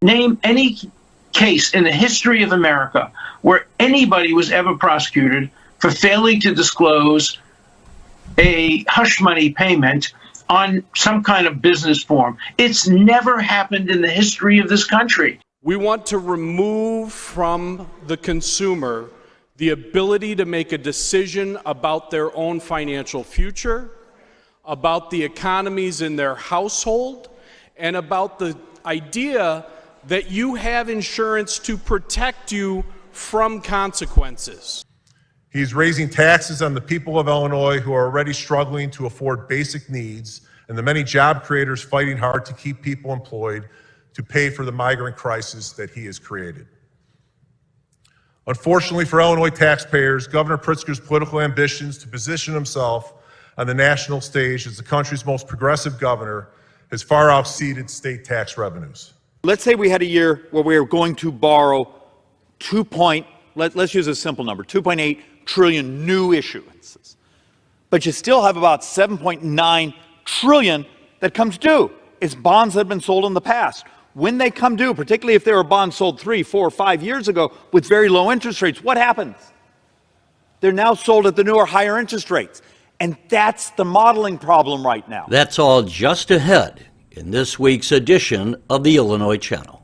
Name any case in the history of America where anybody was ever prosecuted for failing to disclose a hush money payment on some kind of business form. It's never happened in the history of this country. We want to remove from the consumer the ability to make a decision about their own financial future, about the economies in their household, and about the idea that you have insurance to protect you from consequences. He's raising taxes on the people of Illinois who are already struggling to afford basic needs, and the many job creators fighting hard to keep people employed to pay for the migrant crisis that he has created. Unfortunately for Illinois taxpayers, Governor Pritzker's political ambitions to position himself on the national stage as the country's most progressive governor has far exceeded state tax revenues. Let's say we had a year where we were going to borrow let's use a simple number, 2.8 trillion new issuances. But you still have about 7.9 trillion that comes due. It's bonds that have been sold in the past. When they come due, particularly if they were bonds sold 3, 4, 5 years ago with very low interest rates, what happens? They're now sold at the newer, higher interest rates. And that's the modeling problem right now. That's all just ahead in this week's edition of the Illinois Channel.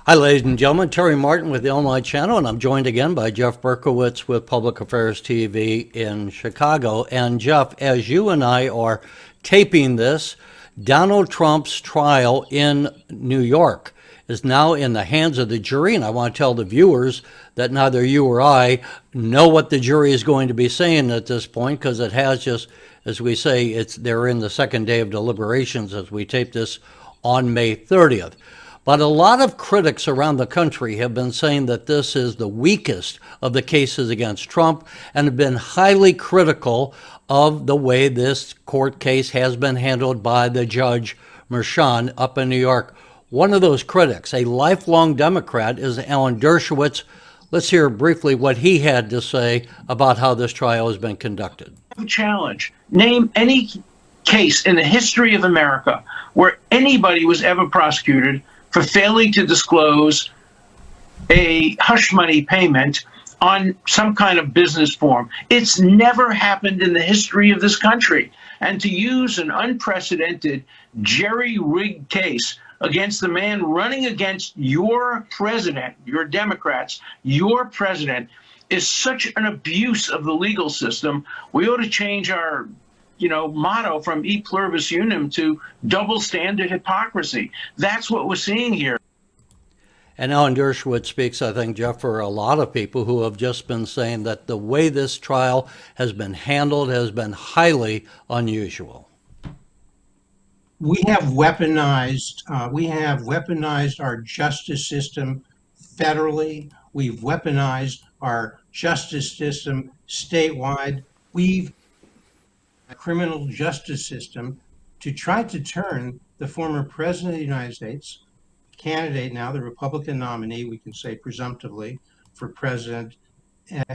Hi, ladies and gentlemen. Terry Martin with the Illinois Channel, and I'm joined again by Jeff Berkowitz with Public Affairs TV in Chicago. And Jeff, as you and I are taping this, Donald Trump's trial in New York is now in the hands of the jury, and I want to tell the viewers that neither you or I know what the jury is going to be saying at this point, because it has just, as we say, they're in the second day of deliberations as we tape this on May 30th. But a lot of critics around the country have been saying that this is the weakest of the cases against Trump and have been highly critical of the way this court case has been handled by the Judge Merchan up in New York. One of those critics, a lifelong Democrat, is Alan Dershowitz. Let's hear briefly what he had to say about how this trial has been conducted. Challenge. Name any case in the history of America where anybody was ever prosecuted for failing to disclose a hush money payment on some kind of business form. It's never happened in the history of this country. And to use an unprecedented jerry-rigged case against the man running against your president, your Democrats, your president, is such an abuse of the legal system. We ought to change our motto from e pluribus unum to double standard hypocrisy. That's what we're seeing here. And Alan Dershowitz speaks, I think, Jeff, for a lot of people who have just been saying that the way this trial has been handled has been highly unusual. We have weaponized our justice system federally. We've weaponized our justice system statewide. We've criminal justice system to try to turn the former president of the United States, candidate now, the Republican nominee, we can say presumptively, for president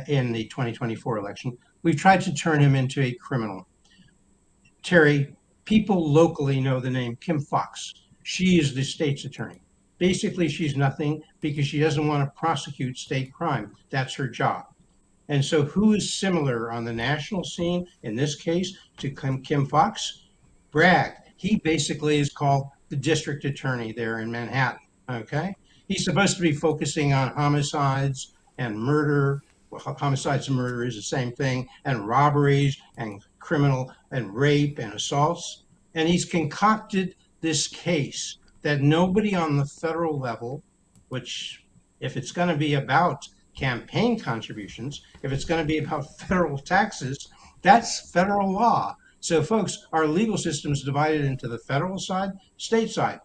in the 2024 election. We've tried to turn him into a criminal. Terry, people locally know the name Kim Foxx. She is the state's attorney. Basically, she's nothing because she doesn't want to prosecute state crime. That's her job. And so who is similar on the national scene, in this case, to Kim Foxx? Bragg. He basically is called the district attorney there in Manhattan, okay? He's supposed to be focusing on homicides and murder. Well, homicides and murder is the same thing, and robberies and criminal and rape and assaults. And he's concocted this case that nobody on the federal level, which if it's going to be about campaign contributions, if it's going to be about federal taxes, that's federal law. So folks, our legal system is divided into the federal side, state side.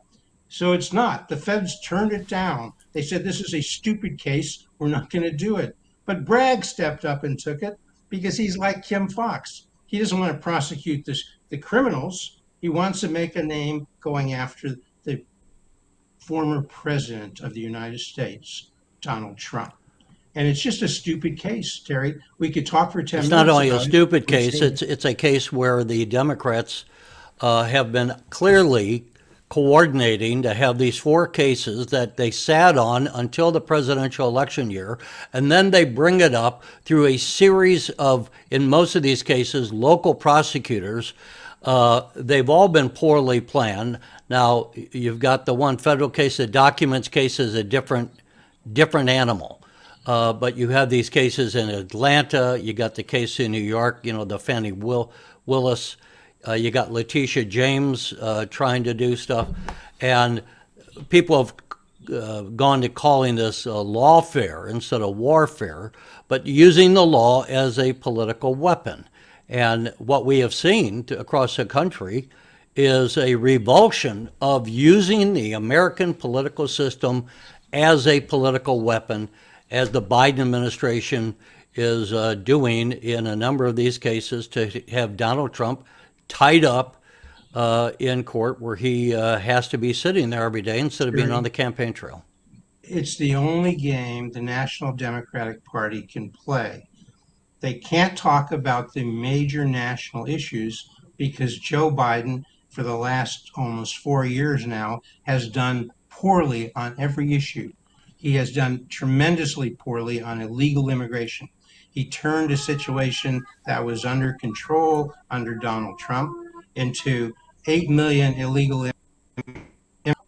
So it's not. The feds turned it down. They said, this is a stupid case. We're not going to do it. But Bragg stepped up and took it. because he's like Kim Fox. He doesn't want to prosecute the criminals. He wants to make a name going after the former president of the United States, Donald Trump. And it's just a stupid case, Terry. We could talk for 10 It's minutes not only a about it. stupid case, it's a case where the Democrats have been clearly coordinating to have these 4 cases that they sat on until the presidential election year, and then they bring it up through a series of, in most of these cases, local prosecutors. They've all been poorly planned. Now, you've got the one federal case. The documents case is a different animal. But you have these cases in Atlanta. You got the case in New York, the Fannie Willis. You got Letitia James trying to do stuff. And people have gone to calling this lawfare instead of warfare, but using the law as a political weapon. And what we have seen across the country is a revulsion of using the American political system as a political weapon, as the Biden administration is doing in a number of these cases, to have Donald Trump tied up in court where he has to be sitting there every day instead of being on the campaign trail. It's the only game the National Democratic Party can play. They can't talk about the major national issues because Joe Biden, for the last almost 4 years now, has done poorly on every issue. He has done tremendously poorly on illegal immigration. He turned a situation that was under control under Donald Trump into 8 million illegal immigrants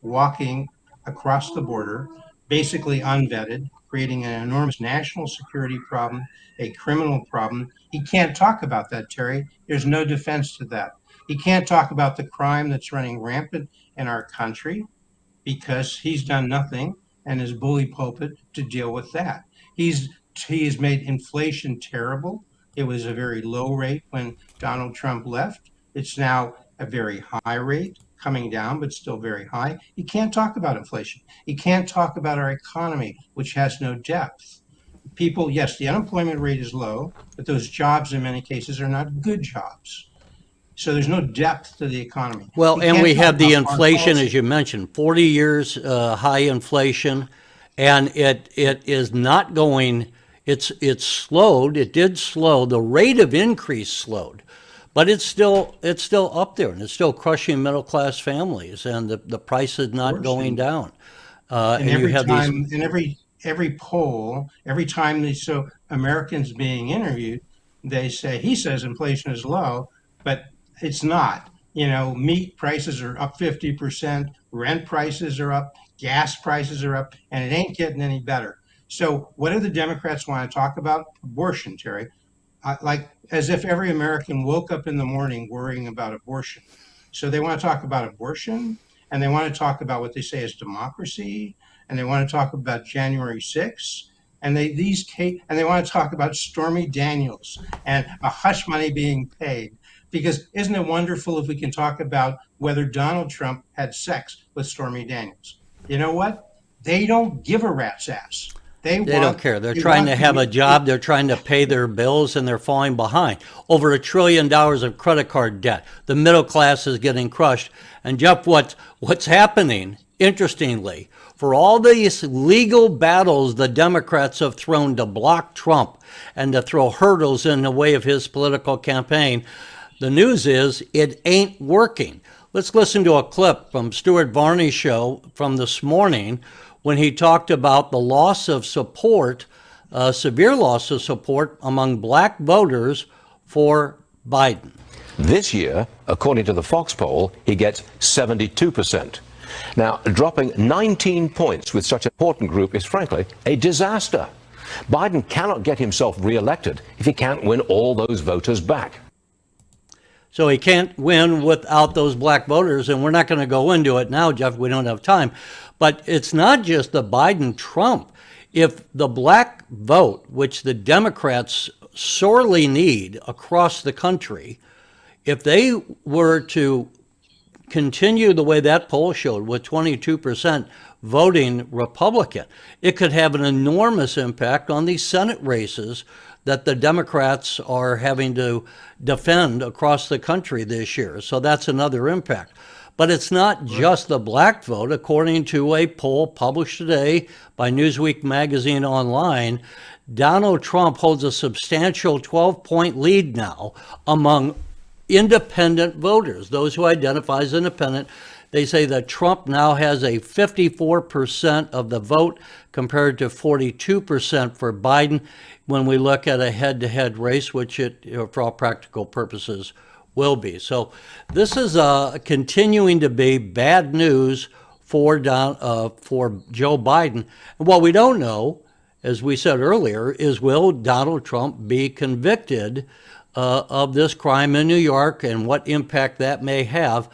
walking across the border, basically unvetted, creating an enormous national security problem, a criminal problem. He can't talk about that, Terry. There's no defense to that. He can't talk about the crime that's running rampant in our country because he's done nothing and his bully pulpit to deal with that. He's made inflation terrible. It was a very low rate when Donald Trump left. It's now a very high rate, coming down, but still very high. He can't talk about inflation. He can't talk about our economy, which has no depth. People, yes, the unemployment rate is low, but those jobs in many cases are not good jobs. So there's no depth to the economy. Well, He and can't we talk have the about inflation, policy. as you mentioned, 40 years high inflation, and it is not going. It's slowed. It did slow. The rate of increase slowed, but it's still up there, and it's still crushing middle class families, and the price is not going down. And you every have time, in every poll, every time they show Americans being interviewed, they say, he says inflation is low, but it's not. Meat prices are up 50%, rent prices are up, gas prices are up, and it ain't getting any better. So what do the Democrats want to talk about? Abortion, Terry. Like as if every American woke up in the morning worrying about abortion. So they want to talk about abortion, and they want to talk about what they say is democracy, and they want to talk about January 6th, and they want to talk about Stormy Daniels and a hush money being paid. Because isn't it wonderful if we can talk about whether Donald Trump had sex with Stormy Daniels? You know what? They don't give a rat's ass. They don't care. They're trying to have a job. They're trying to pay their bills, and they're falling behind. Over $1 trillion of credit card debt. The middle class is getting crushed. And Jeff, what's happening, interestingly, for all these legal battles the Democrats have thrown to block Trump and to throw hurdles in the way of his political campaign, the news is it ain't working. Let's listen to a clip from Stuart Varney's show from this morning when he talked about the loss of support, severe loss of support among black voters for Biden. This year, according to the Fox poll, he gets 72%. Now, dropping 19 points with such an important group is frankly a disaster. Biden cannot get himself re-elected if he can't win all those voters back. So he can't win without those black voters, and we're not going to go into it now, Jeff. We don't have time. But it's not just the Biden-Trump. If the black vote, which the Democrats sorely need across the country, if they were to continue the way that poll showed, with 22% voting Republican, it could have an enormous impact on these Senate races that the Democrats are having to defend across the country this year. So that's another impact. But it's not just the black vote. According to a poll published today by Newsweek magazine online, Donald Trump holds a substantial 12-point lead now among independent voters, those who identify as independent. They say that Trump now has a 54% of the vote compared to 42% for Biden when we look at a head-to-head race, which it, for all practical purposes, will be. So this is continuing to be bad news for Joe Biden. And what we don't know, as we said earlier, is will Donald Trump be convicted of this crime in New York and what impact that may have.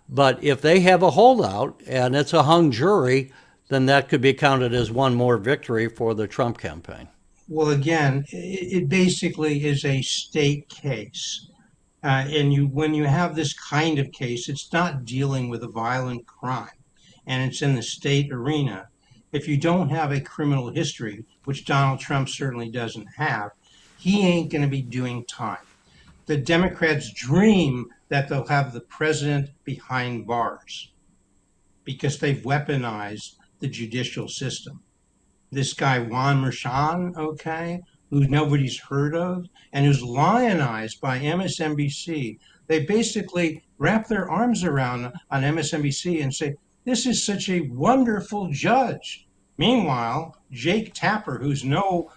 But if they have a holdout and it's a hung jury, then that could be counted as one more victory for the Trump campaign. Well, again, it basically is a state case. When you have this kind of case, it's not dealing with a violent crime, and it's in the state arena. If you don't have a criminal history, which Donald Trump certainly doesn't have, he ain't going to be doing time. The Democrats dream that they'll have the president behind bars because they've weaponized the judicial system. This guy, Juan Merchan, okay, who nobody's heard of, and who's lionized by MSNBC. They basically wrap their arms around on MSNBC and say, this is such a wonderful judge. Meanwhile, Jake Tapper, who's no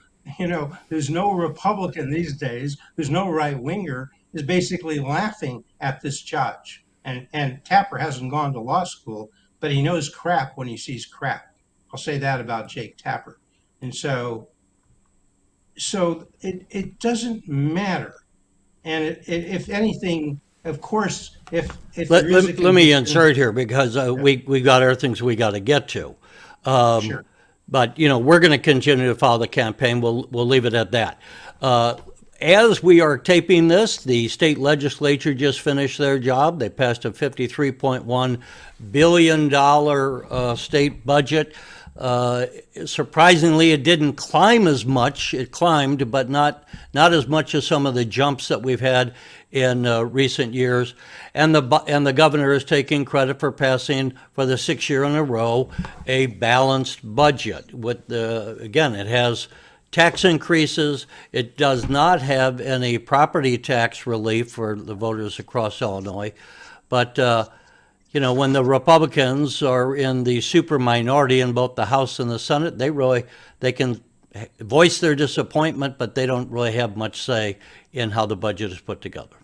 Republican these days, who's no right winger, is basically laughing at this judge. And Tapper hasn't gone to law school, but he knows crap when he sees crap. I'll say that about Jake Tapper. And so it doesn't matter. And if anything, of course, if let me insert here because we got other things we got to get to. Sure. But we're going to continue to follow the campaign. We'll leave it at that. As we are taping this, the state legislature just finished their job. They passed a $53.1 billion state budget. Surprisingly, it didn't climb as much. It climbed, but not as much as some of the jumps that we've had in recent years. And the governor is taking credit for passing, for the 6th year in a row, a balanced budget. Again, it has tax increases. It does not have any property tax relief for the voters across Illinois. But when the Republicans are in the super minority in both the House and the Senate, they can voice their disappointment, but they don't really have much say in how the budget is put together.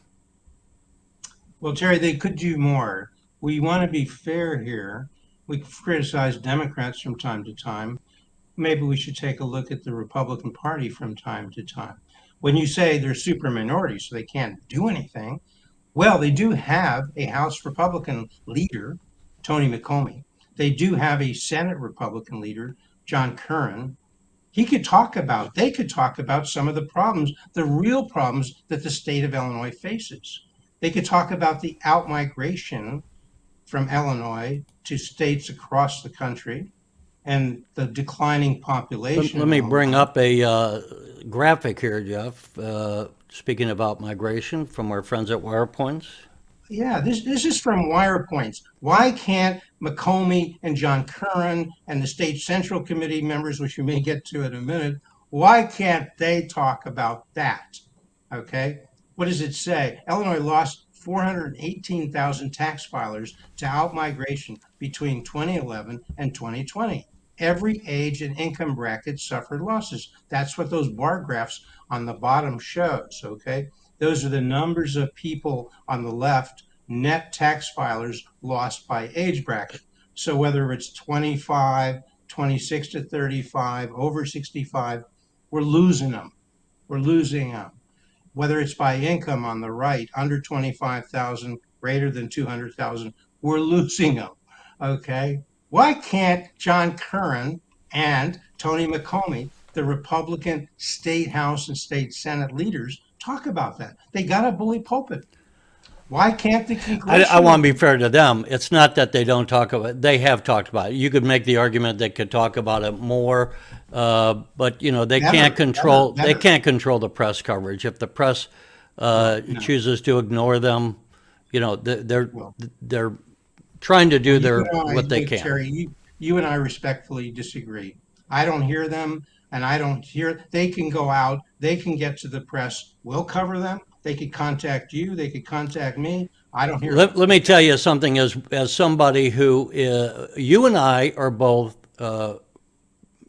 Well, Terry, they could do more. We want to be fair here. We criticize Democrats from time to time. Maybe we should take a look at the Republican Party from time to time. When you say they're super minorities, so they can't do anything, well, they do have a House Republican leader, Tony McComey. They do have a Senate Republican leader, John Curran. They could talk about some of the problems, the real problems that the state of Illinois faces. They could talk about the outmigration from Illinois to states across the country and the declining population. Let me bring up a graphic here, Jeff. Speaking about migration from our friends at WirePoints. Yeah, this is from WirePoints. Why can't McComey and John Curran and the State Central Committee members, which we may get to in a minute, why can't they talk about that? Okay, what does it say? Illinois lost 418,000 tax filers to outmigration between 2011 and 2020. Every age and income bracket suffered losses. That's what those bar graphs on the bottom shows, okay? Those are the numbers of people on the left, net tax filers lost by age bracket. So whether it's 25, 26 to 35, over 65, we're losing them. We're losing them. Whether it's by income on the right, under 25,000, greater than 200,000, we're losing them, okay? Why can't John Curran and Tony McComey, the Republican state House and state Senate leaders, talk about that? They got a bully pulpit. Why can't the congressional? I want to be fair to them. It's not that they don't talk about it. They have talked about it. You could make the argument they could talk about it more, but you know they can't control. They can't control the press coverage. If the press chooses to ignore them, you know they're trying to do what they can. Terry, you and I respectfully disagree. I don't hear them, and I don't hear. They can go out. They can get to the press. We'll cover them. They could contact you. They could contact me. I don't hear. Let me tell you something. As somebody who you and I are both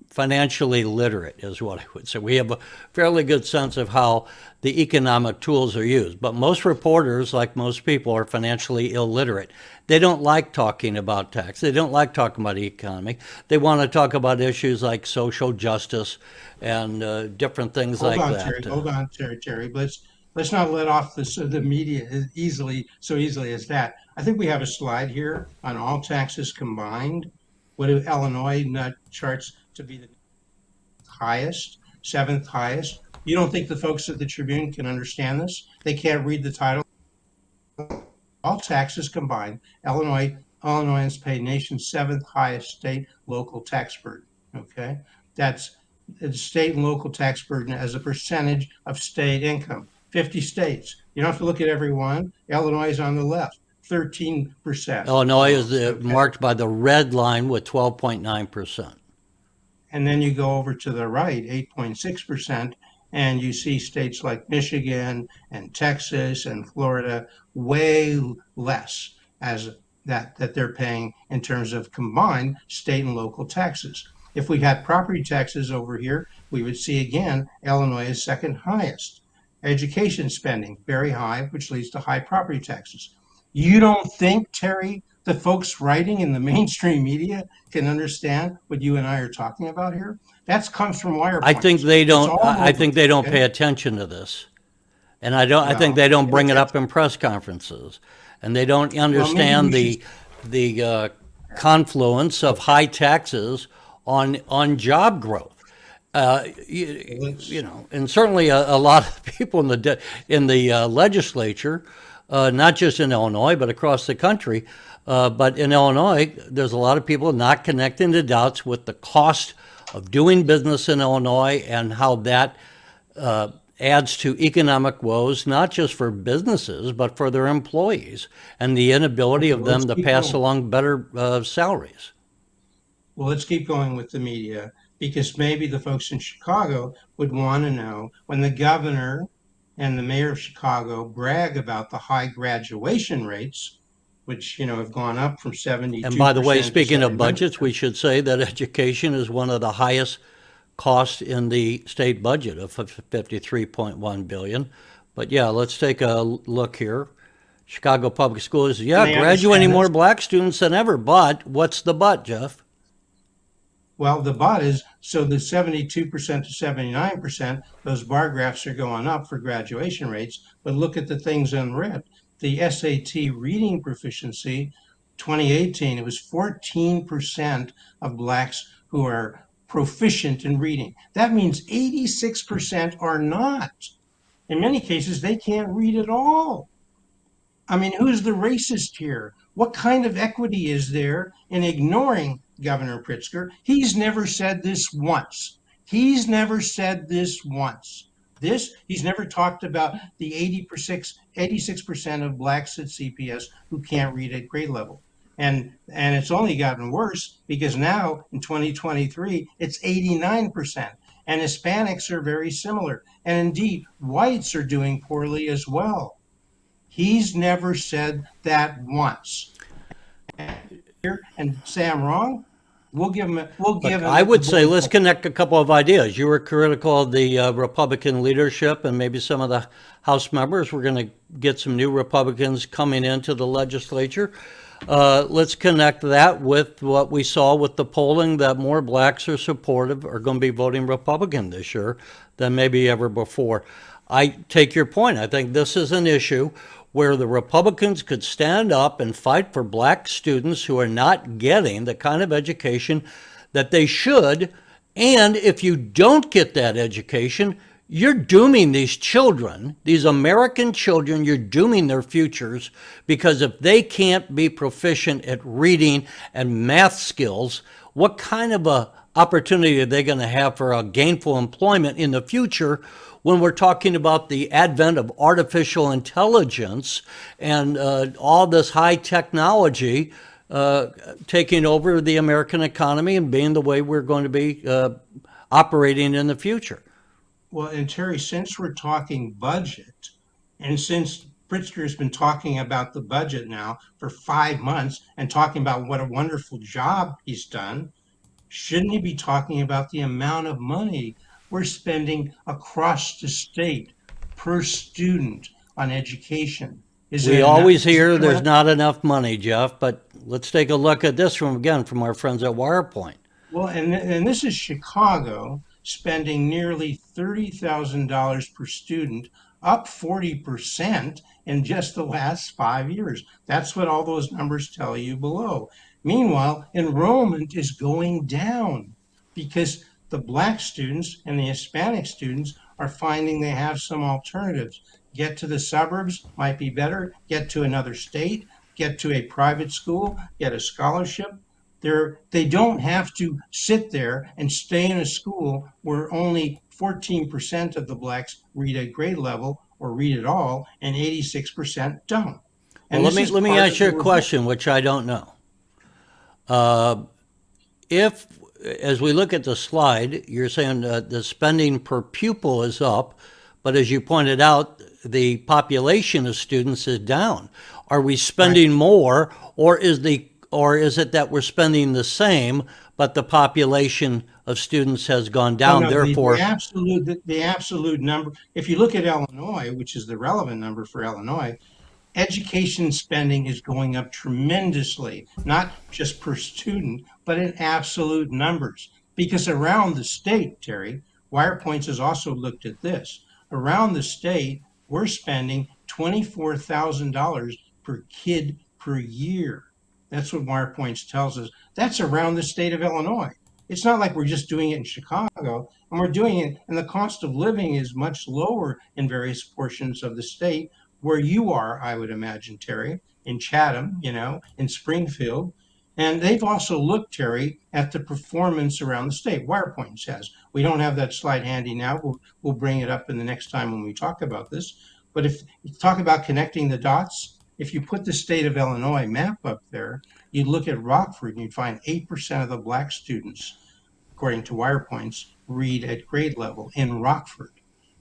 financially literate, is what I would say. We have a fairly good sense of how the economic tools are used. But most reporters, like most people, are financially illiterate. They don't like talking about tax. They don't like talking about the economy. They want to talk about issues like social justice and different things like that. Hold on, Terry. Let's not let off the media so easily as that. I think we have a slide here on all taxes combined. What do Illinois charts to be the highest, seventh highest? You don't think the folks at the Tribune can understand this? They can't read the title. All taxes combined, Illinoisans pay nation's seventh highest state local tax burden. Okay, that's the state and local tax burden as a percentage of state income. 50 states. You don't have to look at every one. Illinois is on the left, 13%. Illinois is marked by the red line with 12.9%. And then you go over to the right, 8.6%, and you see states like Michigan and Texas and Florida way less as that they're paying in terms of combined state and local taxes. If we had property taxes over here, we would see again Illinois is second highest. Education spending, very high, which leads to high property taxes. You don't think, Terry, the folks writing in the mainstream media can understand what you and I are talking about here? That comes from wire I points. think they don't. I think they don't okay? pay attention to this, and I think they don't bring it up in press conferences, and they don't understand the confluence of high taxes on job growth. You know, and certainly a lot of people in the legislature, not just in Illinois but across the country. But in Illinois, there's a lot of people not connecting the dots with the cost of doing business in Illinois and how that adds to economic woes, not just for businesses but for their employees and the inability of them to pass along better salaries. Well, let's keep going with the media, because maybe the folks in Chicago would want to know when the governor and the mayor of Chicago brag about the high graduation rates, which, you know, have gone up from 72%. And by the way, speaking of budgets, we should say that education is one of the highest costs in the state budget of $53.1 billion. But yeah, let's take a look here. Chicago Public Schools, graduating more black students than ever. But what's the but, Jeff? Well, the but is, so the 72% to 79%, those bar graphs are going up for graduation rates. But look at the things in red. The SAT reading proficiency, 2018, it was 14% of blacks who are proficient in reading. That means 86% are not. In many cases, they can't read at all. I mean, who's the racist here? What kind of equity is there in ignoring Governor Pritzker? He's never said this once. He's never said this once. He's never talked about the 86% of blacks at CPS who can't read at grade level. And it's only gotten worse because now in 2023, it's 89%. And Hispanics are very similar. And indeed, whites are doing poorly as well. He's never said that once. And say I'm wrong? I would say let's connect a couple of ideas. You were critical of the Republican leadership and maybe some of the House members. We're going to get some new Republicans coming into the legislature. Let's connect that with what we saw with the polling, that more blacks are going to be voting Republican this year than maybe ever before. I take your point. I think this is an issue where the Republicans could stand up and fight for black students who are not getting the kind of education that they should. And if you don't get that education, you're dooming these children, these American children, you're dooming their futures, because if they can't be proficient at reading and math skills, what kind of a opportunity are they going to have for a gainful employment in the future when we're talking about the advent of artificial intelligence and all this high technology taking over the American economy and being the way we're going to be operating in the future? Well, and Terry, since we're talking budget, and since Pritzker's been talking about the budget now for 5 months and talking about what a wonderful job he's done, shouldn't he be talking about the amount of money we're spending across the state per student on education? Is it We enough? always Is hear it there's enough? not enough money, Jeff, but let's take a look at this from our friends at WirePoint. Well, and this is Chicago spending nearly $30,000 per student, up 40% in just the last 5 years. That's what all those numbers tell you below. Meanwhile, enrollment is going down because the Black students and the Hispanic students are finding they have some alternatives. Get to the suburbs might be better, get to another state, get to a private school, get a scholarship. They don't have to sit there and stay in a school where only 14% of the Blacks read at grade level or read at all, and 86% don't. Well, And this is let me part ask of you the a revolt. question, which I don't know. If, as we look at the slide, you're saying the spending per pupil is up, but as you pointed out, the population of students is down. Are we spending more, or is it that we're spending the same, but the population of students has gone No, down? no, Therefore, the absolute number, if you look at Illinois, which is the relevant number for Illinois, education spending is going up tremendously, not just per student, but in absolute numbers. Because around the state, Terry, WirePoints has also looked at this. Around the state, we're spending $24,000 per kid per year. That's what WirePoints tells us. That's around the state of Illinois. It's not like we're just doing it in Chicago, and we're doing it, and the cost of living is much lower in various portions of the state where you are, I would imagine, Terry, in Chatham, in Springfield. And they've also looked, Terry, at the performance around the state. WirePoint says we don't have that slide handy now. We'll bring it up in the next time when we talk about this. But if you talk about connecting the dots, if you put the state of Illinois map up there, you'd look at Rockford and you'd find 8% of the Black students, according to WirePoints, read at grade level in Rockford.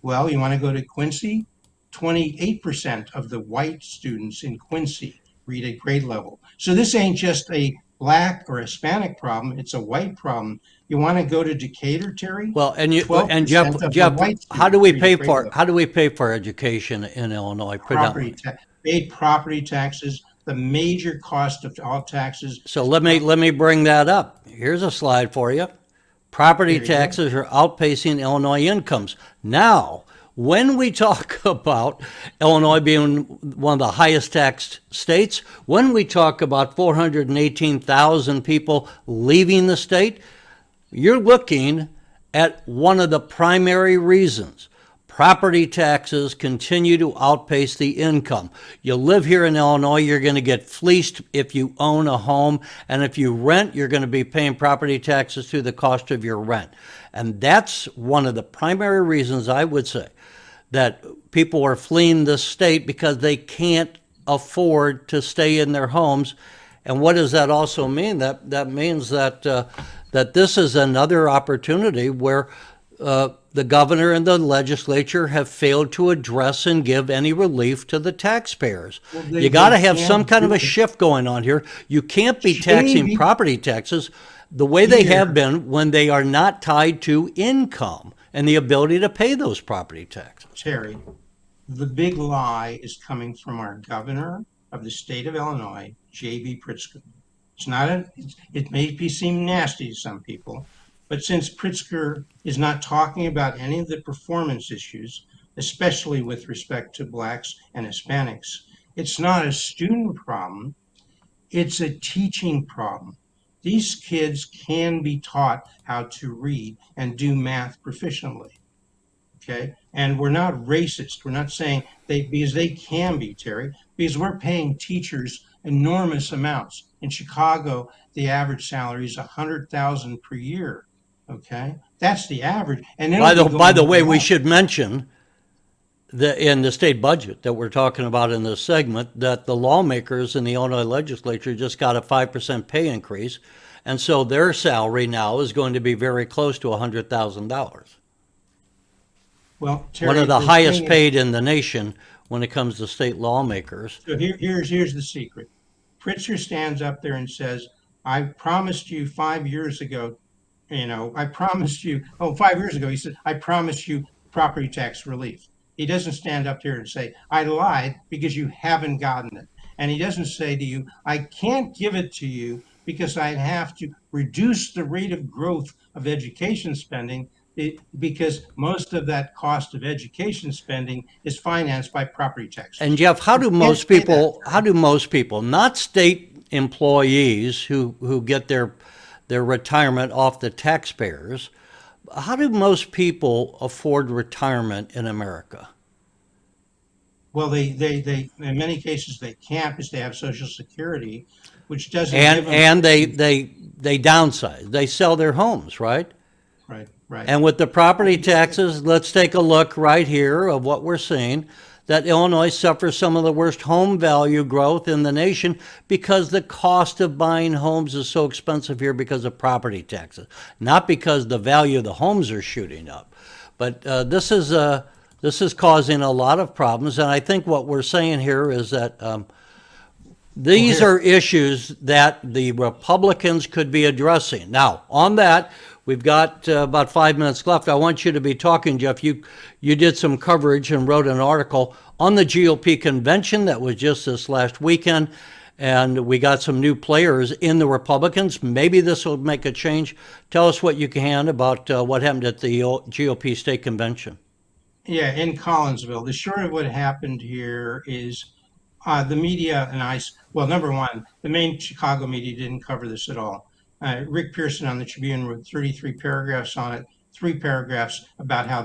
Well, you want to go to Quincy? 28% of the white students in Quincy read at grade level. So this ain't just a Black or Hispanic problem, it's a white problem. You want to go to Decatur, Terry? well, and 12% of the Jeff, white how do students we read pay at grade for level. how do we pay for education in Illinois Property predominantly? tax, paid property taxes, the major cost of all taxes. So let me bring that up. Here's a slide for you. Property There you go. taxes are outpacing Illinois incomes. Now, when we talk about Illinois being one of the highest taxed states, when we talk about 418,000 people leaving the state, you're looking at one of the primary reasons. Property taxes continue to outpace the income. You live here in Illinois, you're going to get fleeced if you own a home, and if you rent, you're going to be paying property taxes through the cost of your rent. And that's one of the primary reasons, I would say, that people are fleeing this state, because they can't afford to stay in their homes. And what does that also mean? That means that that this is another opportunity where the governor and the legislature have failed to address and give any relief to the taxpayers. Well, You got to have can't some kind of do a it. shift going on here. You can't be Shouldn't taxing be- property taxes the way they Here. have been when they are not tied to income and the ability to pay those property taxes. Terry, the big lie is coming from our governor of the state of Illinois, J.B. Pritzker. It may seem nasty to some people, but since Pritzker is not talking about any of the performance issues, especially with respect to Blacks and Hispanics, it's not a student problem, it's a teaching problem. These kids can be taught how to read and do math proficiently. okay? And we're not racist. We're not saying because they can be, Terry, because we're paying teachers enormous amounts. In Chicago, the average salary is 100,000 per year, okay? That's the average, and it'll be By the going way, we up. should mention in the state budget that we're talking about in this segment, that the lawmakers in the Illinois legislature just got a 5% pay increase. And so their salary now is going to be very close to $100,000. Well, Terry, One of the thing highest is- paid in the nation when it comes to state lawmakers. So here's the secret. Pritzker stands up there and says, I promised you 5 years ago, I promised you, 5 years ago, he said, I promised you property tax relief. He doesn't stand up here and say, I lied because you haven't gotten it. And he doesn't say to you, I can't give it to you because I'd have to reduce the rate of growth of education spending because most of that cost of education spending is financed by property taxes. And Jeff, how do most people, not state employees who get their retirement off the taxpayers, how do most people afford retirement in America? Well, they in many cases they can't because they have Social Security, which doesn't give them. And they downsize. They sell their homes, right? Right. And with the property taxes, let's take a look right here of what we're seeing, that Illinois suffers some of the worst home value growth in the nation because the cost of buying homes is so expensive here because of property taxes, not because the value of the homes are shooting up. But this is causing a lot of problems, and I think what we're saying here is that these are issues that the Republicans could be addressing. Now, on that, we've got about 5 minutes left. I want you to be talking, Jeff. You did some coverage and wrote an article on the GOP convention that was just this last weekend, and we got some new players in the Republicans. Maybe this will make a change. Tell us what you can about what happened at the GOP state convention. Yeah, in Collinsville. The short of what happened here is the media and well, number one, the main Chicago media didn't cover this at all. Rick Pearson on the Tribune wrote 33 paragraphs on it, 3 paragraphs about how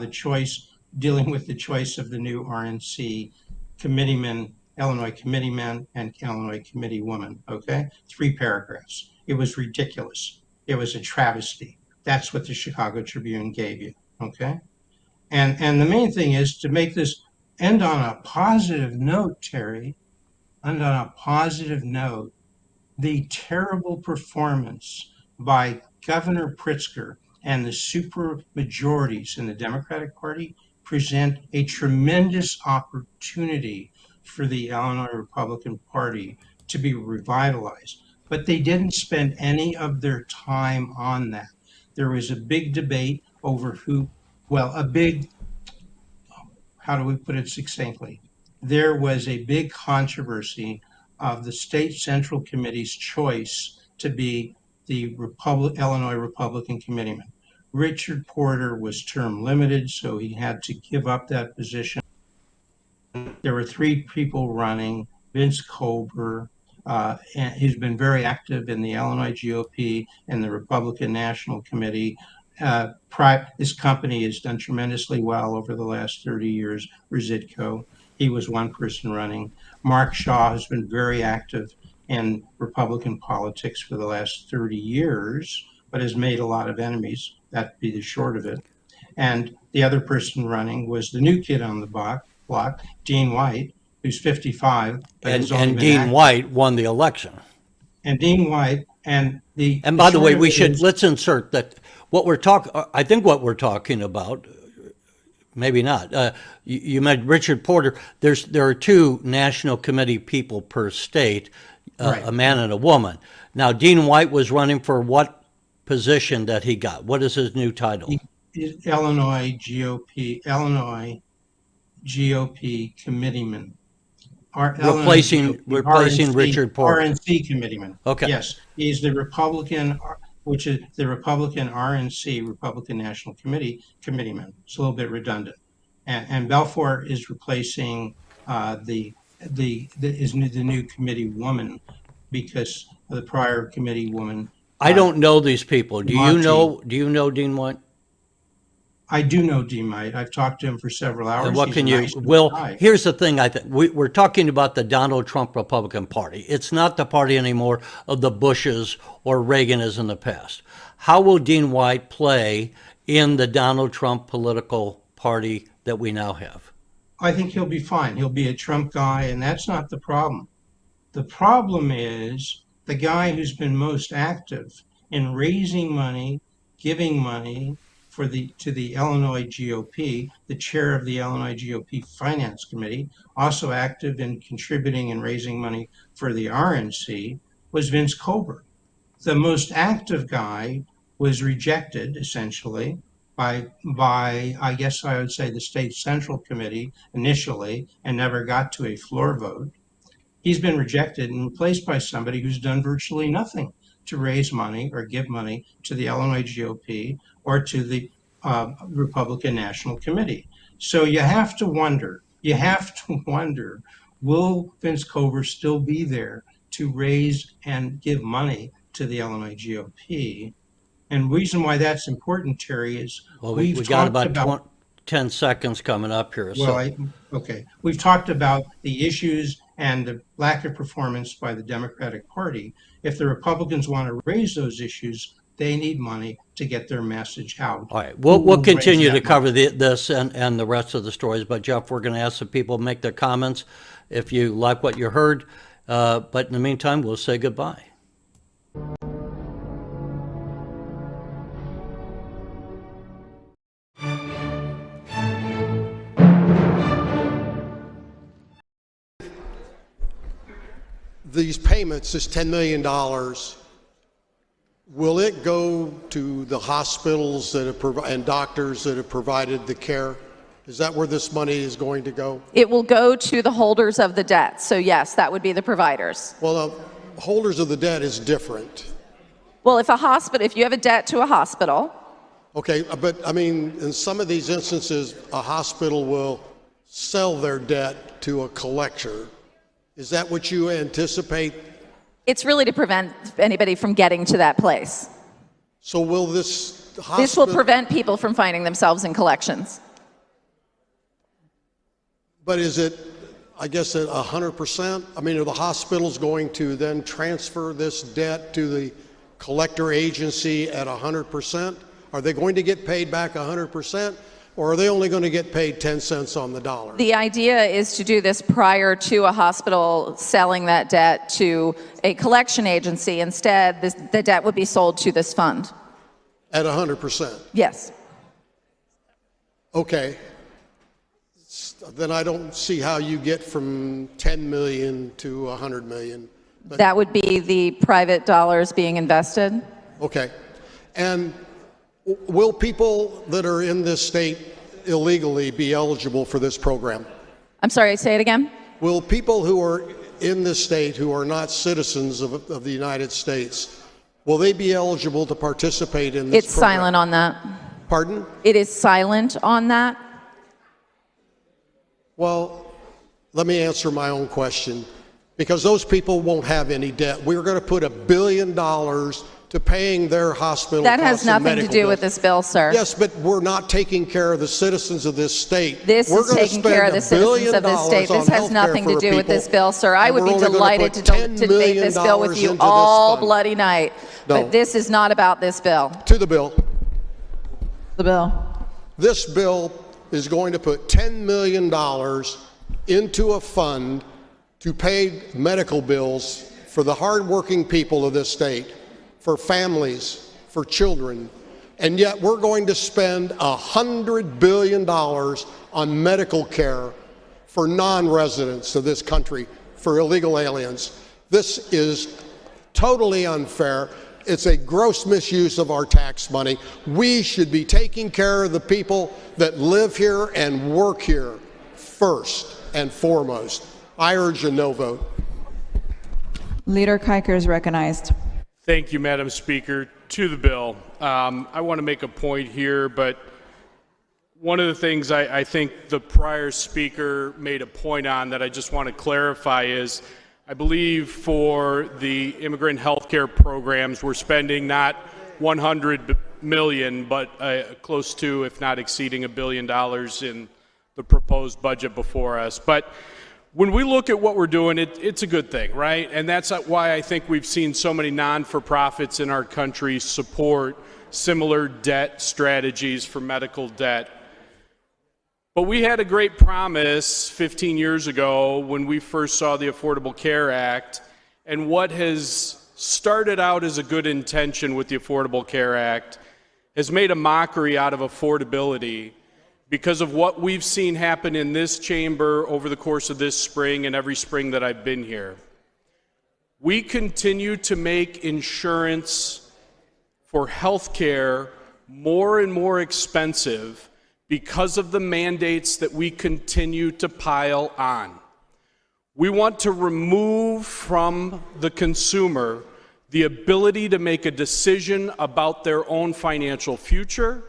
dealing with the choice of the new RNC committeemen, Illinois committeemen and Illinois committeewoman, okay? 3 paragraphs. It was ridiculous. It was a travesty. That's what the Chicago Tribune gave you, okay? And the main thing is to make this end on a positive note, Terry, end on a positive note. The terrible performance by Governor Pritzker and the super majorities in the Democratic Party present a tremendous opportunity for the Illinois Republican Party to be revitalized. But they didn't spend any of their time on that. There was a big debate over how do we put it succinctly? There was a big controversy of the state central committee's choice to be the Illinois Republican committeeman. Richard Porter was term limited, so he had to give up that position. There were 3 people running. Vince Kober, and he's been very active in the Illinois GOP and the Republican National Committee. This company has done tremendously well over the last 30 years, Rizitco. He was one person running. Mark Shaw has been very active in Republican politics for the last 30 years, but has made a lot of enemies. That'd be the short of it. And the other person running was the new kid on the block, Dean White, who's 55. And Dean White won the election. And Dean White and by the way, let's insert that I think what we're talking about, maybe not. You meant Richard Porter. There are 2 national committee people per state, right. A man and a woman. Now, Dean White was running for what position that he got? What is his new title? Illinois GOP committeeman. Replacing Richard Porter. RNC committeeman. Okay. Yes, he's the Republican, which is the Republican RNC, Republican National Committee committeeman. It's a little bit redundant. And Belfort is replacing the new committee woman because the prior committee woman. I don't know these people. Do you know Dean White? I do know D. Might. I've talked to him for several hours. And what He's can a you, nice Will, guy. here's the thing, I think, we're talking about the Donald Trump Republican Party. It's not the party anymore of the Bushes or Reagan as in the past. How will Dean White play in the Donald Trump political party that we now have? I think he'll be fine. He'll be a Trump guy, and that's not the problem. The problem is the guy who's been most active in raising money, giving money to the Illinois GOP, the chair of the Illinois GOP Finance Committee, also active in contributing and raising money for the RNC, was Vince Coburn. The most active guy was rejected essentially by I guess I would say the state central committee initially and never got to a floor vote. He's been rejected and replaced by somebody who's done virtually nothing to raise money or give money to the Illinois GOP or to the Republican National Committee. So you have to wonder, will Vince Coburn still be there to raise and give money to the Illinois GOP? And the reason why that's important, Terry, is Well, we got about 10 seconds coming up here. Okay. We've talked about the issues and the lack of performance by the Democratic Party. If the Republicans want to raise those issues, they need money to get their message out. All right, we'll continue to cover this and the rest of the stories, but Jeff, we're going to ask the people to make their comments if you like what you heard. But in the meantime, we'll say goodbye. These payments, this $10 million, will it go to the hospitals that have and doctors that have provided the care? Is that where this money is going to go? It will go to the holders of the debt. So yes, that would be the providers. Well, holders of the debt is different. Well, if you have a debt to a hospital. Okay, but I mean, in some of these instances, a hospital will sell their debt to a collector. Is that what you anticipate? It's really to prevent anybody from getting to that place. So will this hospital... This will prevent people from finding themselves in collections. But is it, I guess, at 100%? I mean, are the hospitals going to then transfer this debt to the collector agency at 100%? Are they going to get paid back 100%? Or are they only going to get paid 10 cents on the dollar? The idea is to do this prior to a hospital selling that debt to a collection agency. Instead, the debt would be sold to this fund. At 100%? Yes. Okay. Then I don't see how you get from 10 million to 100 million. But that would be the private dollars being invested. Okay. And will people that are in this state illegally be eligible for this program? I'm sorry, say it again? Will people who are in this state who are not citizens of the United States, will they be eligible to participate in this program? It's silent on that. Pardon? It is silent on that. Well, let me answer my own question, because those people won't have any debt. We're going to put $1 billion to paying their hospital that costs has nothing to do bills. With this bill, sir. Yes, but we're not taking care of the citizens of this state. This is taking care of the citizens of this state. This has nothing to do with this bill, sir. I would be delighted to debate this bill with you all bloody night. No. But this is not about this bill. To the bill. The bill. This bill is going to put $10 million into a fund to pay medical bills for the hardworking people of this state, for families, for children, and yet we're going to spend $100 billion on medical care for non-residents of this country, for illegal aliens. This is totally unfair. It's a gross misuse of our tax money. We should be taking care of the people that live here and work here first and foremost. I urge a no vote. Leader Kiker is recognized. Thank you, Madam Speaker. To the bill. I want to make a point here, but one of the things I think the prior speaker made a point on that I just want to clarify is I believe for the immigrant health care programs, we're spending not 100 million, but close to, if not exceeding, $1 billion in the proposed budget before us. But when we look at what we're doing, it's a good thing, right? And that's why I think we've seen so many non-for-profits in our country support similar debt strategies for medical debt. But we had a great promise 15 years ago when we first saw the Affordable Care Act, and what has started out as a good intention with the Affordable Care Act has made a mockery out of affordability because of what we've seen happen in this chamber over the course of this spring and every spring that I've been here. We continue to make insurance for health care more and more expensive because of the mandates that we continue to pile on. We want to remove from the consumer the ability to make a decision about their own financial future,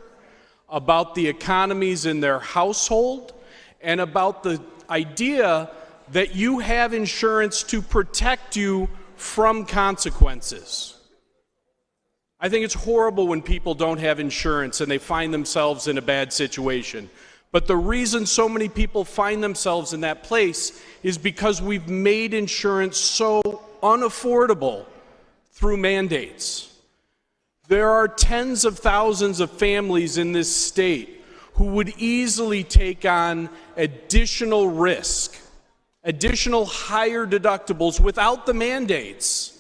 about the economies in their household, and about the idea that you have insurance to protect you from consequences. I think it's horrible when people don't have insurance and they find themselves in a bad situation. But the reason so many people find themselves in that place is because we've made insurance so unaffordable through mandates. There are tens of thousands of families in this state who would easily take on additional risk, additional higher deductibles without the mandates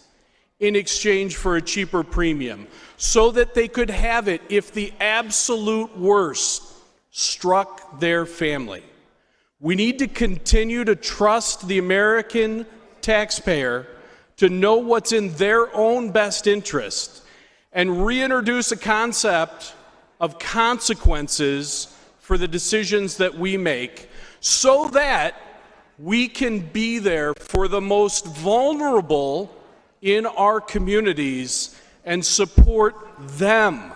in exchange for a cheaper premium, so that they could have it if the absolute worst struck their family. We need to continue to trust the American taxpayer to know what's in their own best interest and reintroduce a concept of consequences for the decisions that we make so that we can be there for the most vulnerable in our communities and support them.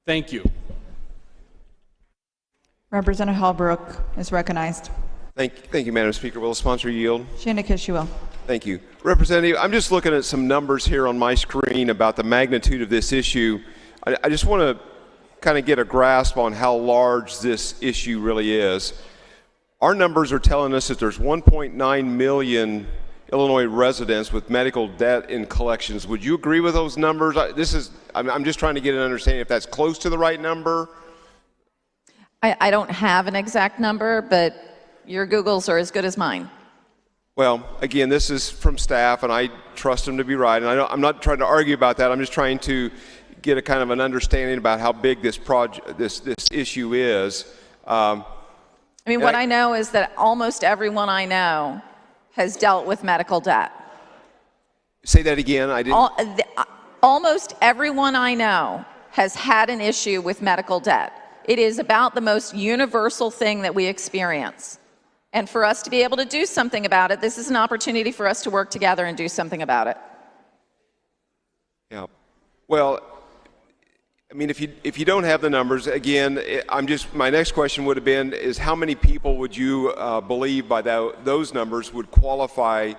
Thank you. Representative Hallbrook is recognized. Thank you, Madam Speaker. Will the sponsor yield? She indicates she will. Thank you. Representative, I'm just looking at some numbers here on my screen about the magnitude of this issue. I just want to kind of get a grasp on how large this issue really is. Our numbers are telling us that there's 1.9 million Illinois residents with medical debt in collections. Would you agree with those numbers? I'm just trying to get an understanding if that's close to the right number. I don't have an exact number, but your Googles are as good as mine. Well, again, this is from staff, and I trust them to be right. And I'm not trying to argue about that. I'm just trying to get a kind of an understanding about how big this issue is. What I know is that almost everyone I know has dealt with medical debt. Say that again. I didn't. Almost everyone I know has had an issue with medical debt. It is about the most universal thing that we experience. And for us to be able to do something about it, this is an opportunity for us to work together and do something about it. Yeah. Well, I mean, if you don't have the numbers, again, my next question would have been is how many people would you believe by those numbers would qualify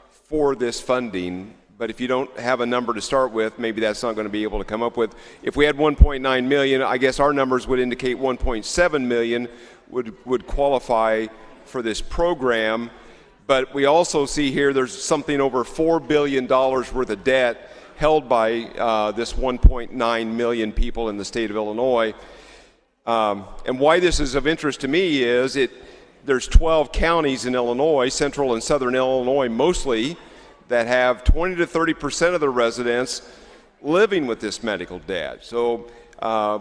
for this funding? But if you don't have a number to start with, maybe that's not going to be able to come up with. If we had 1.9 million, I guess our numbers would indicate 1.7 million would qualify for this program. But we also see here there's something over $4 billion worth of debt held by this 1.9 million people in the state of Illinois. And why this is of interest to me is there's 12 counties in Illinois, central and southern Illinois mostly, that have 20 to 30% of the residents living with this medical debt. So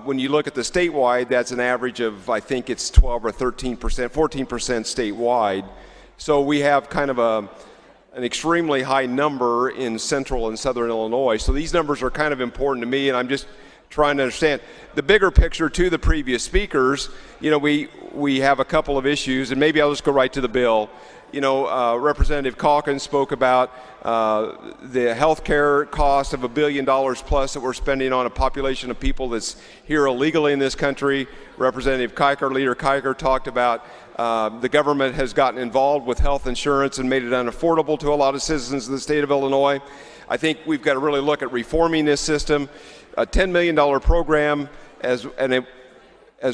when you look at the statewide, that's an average of, I think it's 12 or 13%, 14% statewide. So we have kind of an extremely high number in central and southern Illinois. So these numbers are kind of important to me, and I'm just trying to understand the bigger picture to the previous speakers. You know, we have a couple of issues, and maybe I'll just go right to the bill. You know, Representative Calkins spoke about the health care cost of $1 billion plus that we're spending on a population of people that's here illegally in this country. Representative Leader Kiker talked about the government has gotten involved with health insurance and made it unaffordable to a lot of citizens of the state of Illinois. I think we've got to really look at reforming this system. A $10 million program, as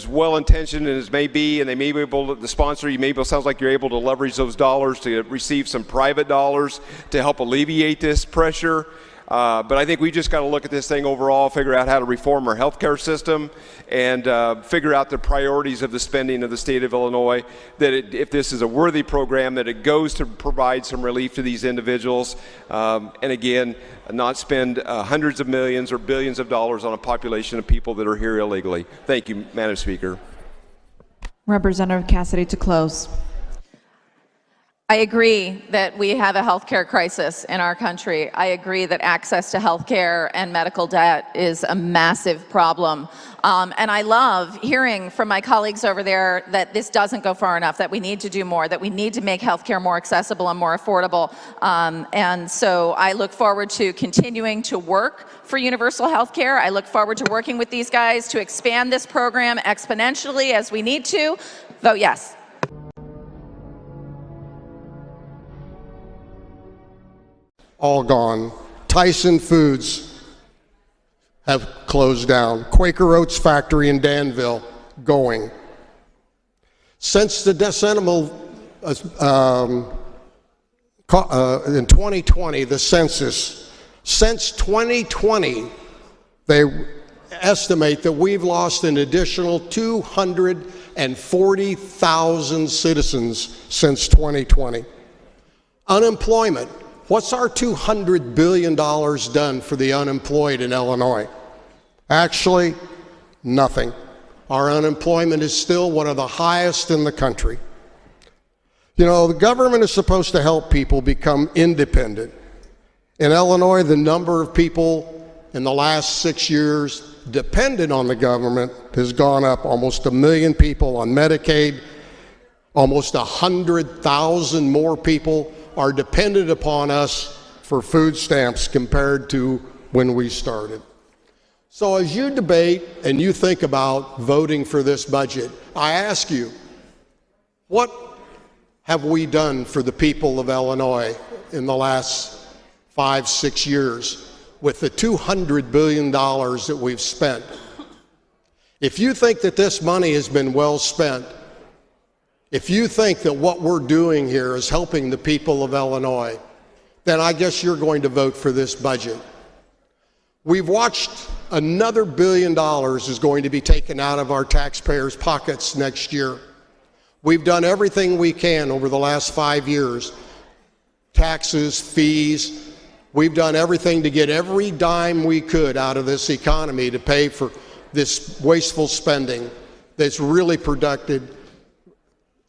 well-intentioned as may be, and they may be able to, the sponsor, sounds like you're able to leverage those dollars to receive some private dollars to help alleviate this pressure. But I think we just got to look at this thing overall, figure out how to reform our healthcare system, and figure out the priorities of the spending of the state of Illinois, that if this is a worthy program, that it goes to provide some relief to these individuals, and again, not spend hundreds of millions or billions of dollars on a population of people that are here illegally. Thank you, Madam Speaker. Representative Cassidy to close. I agree that we have a healthcare crisis in our country. I agree that access to healthcare and medical debt is a massive problem. And I love hearing from my colleagues over there that this doesn't go far enough, that we need to do more, that we need to make healthcare more accessible and more affordable. And so I look forward to continuing to work for universal healthcare. I look forward to working with these guys to expand this program exponentially as we need to. Vote yes. All gone. Tyson Foods have closed down. Quaker Oats factory in Danville going. Since the decimal in 2020, the census, since 2020, they estimate that we've lost an additional 240,000 citizens since 2020. Unemployment. What's our $200 billion done for the unemployed in Illinois? Actually, nothing. Our unemployment is still one of the highest in the country. You know, the government is supposed to help people become independent. In Illinois, the number of people in the last 6 years dependent on the government has gone up. Almost 1 million people on Medicaid, almost 100,000 more people are dependent upon us for food stamps compared to when we started. So as you debate and you think about voting for this budget, I ask you, what have we done for the people of Illinois in the last 5-6 years with the $200 billion that we've spent? If you think that this money has been well spent, if you think that what we're doing here is helping the people of Illinois, then I guess you're going to vote for this budget. We've watched another $1 billion is going to be taken out of our taxpayers' pockets next year. We've done everything we can over the last 5 years. Taxes, fees, we've done everything to get every dime we could out of this economy to pay for this wasteful spending that's really productive.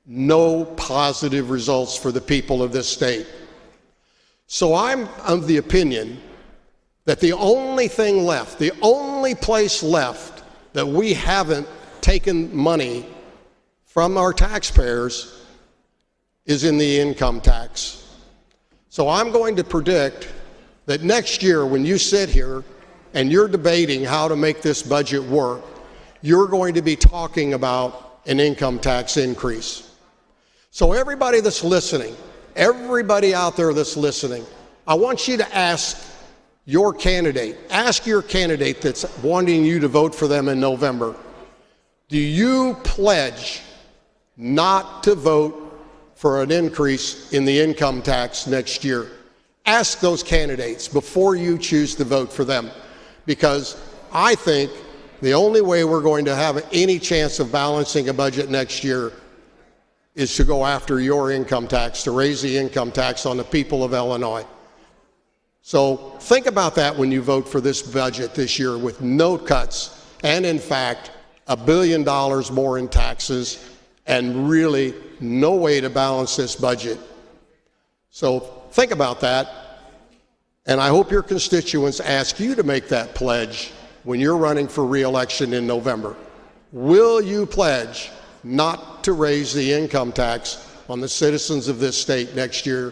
No positive results for the people of this state. So I'm of the opinion that the only thing left, the only place left that we haven't taken money from our taxpayers is in the income tax. So I'm going to predict that next year when you sit here and you're debating how to make this budget work, you're going to be talking about an income tax increase. So everybody that's listening, everybody out there that's listening, I want you to ask your candidate that's wanting you to vote for them in November, do you pledge not to vote for an increase in the income tax next year? Ask those candidates before you choose to vote for them, because I think the only way we're going to have any chance of balancing a budget next year is to go after your income tax, to raise the income tax on the people of Illinois. So think about that when you vote for this budget this year with no cuts, and in fact, $1 billion more in taxes, and really no way to balance this budget. So think about that, and I hope your constituents ask you to make that pledge when you're running for re-election in November. Will you pledge not to raise the income tax on the citizens of this state next year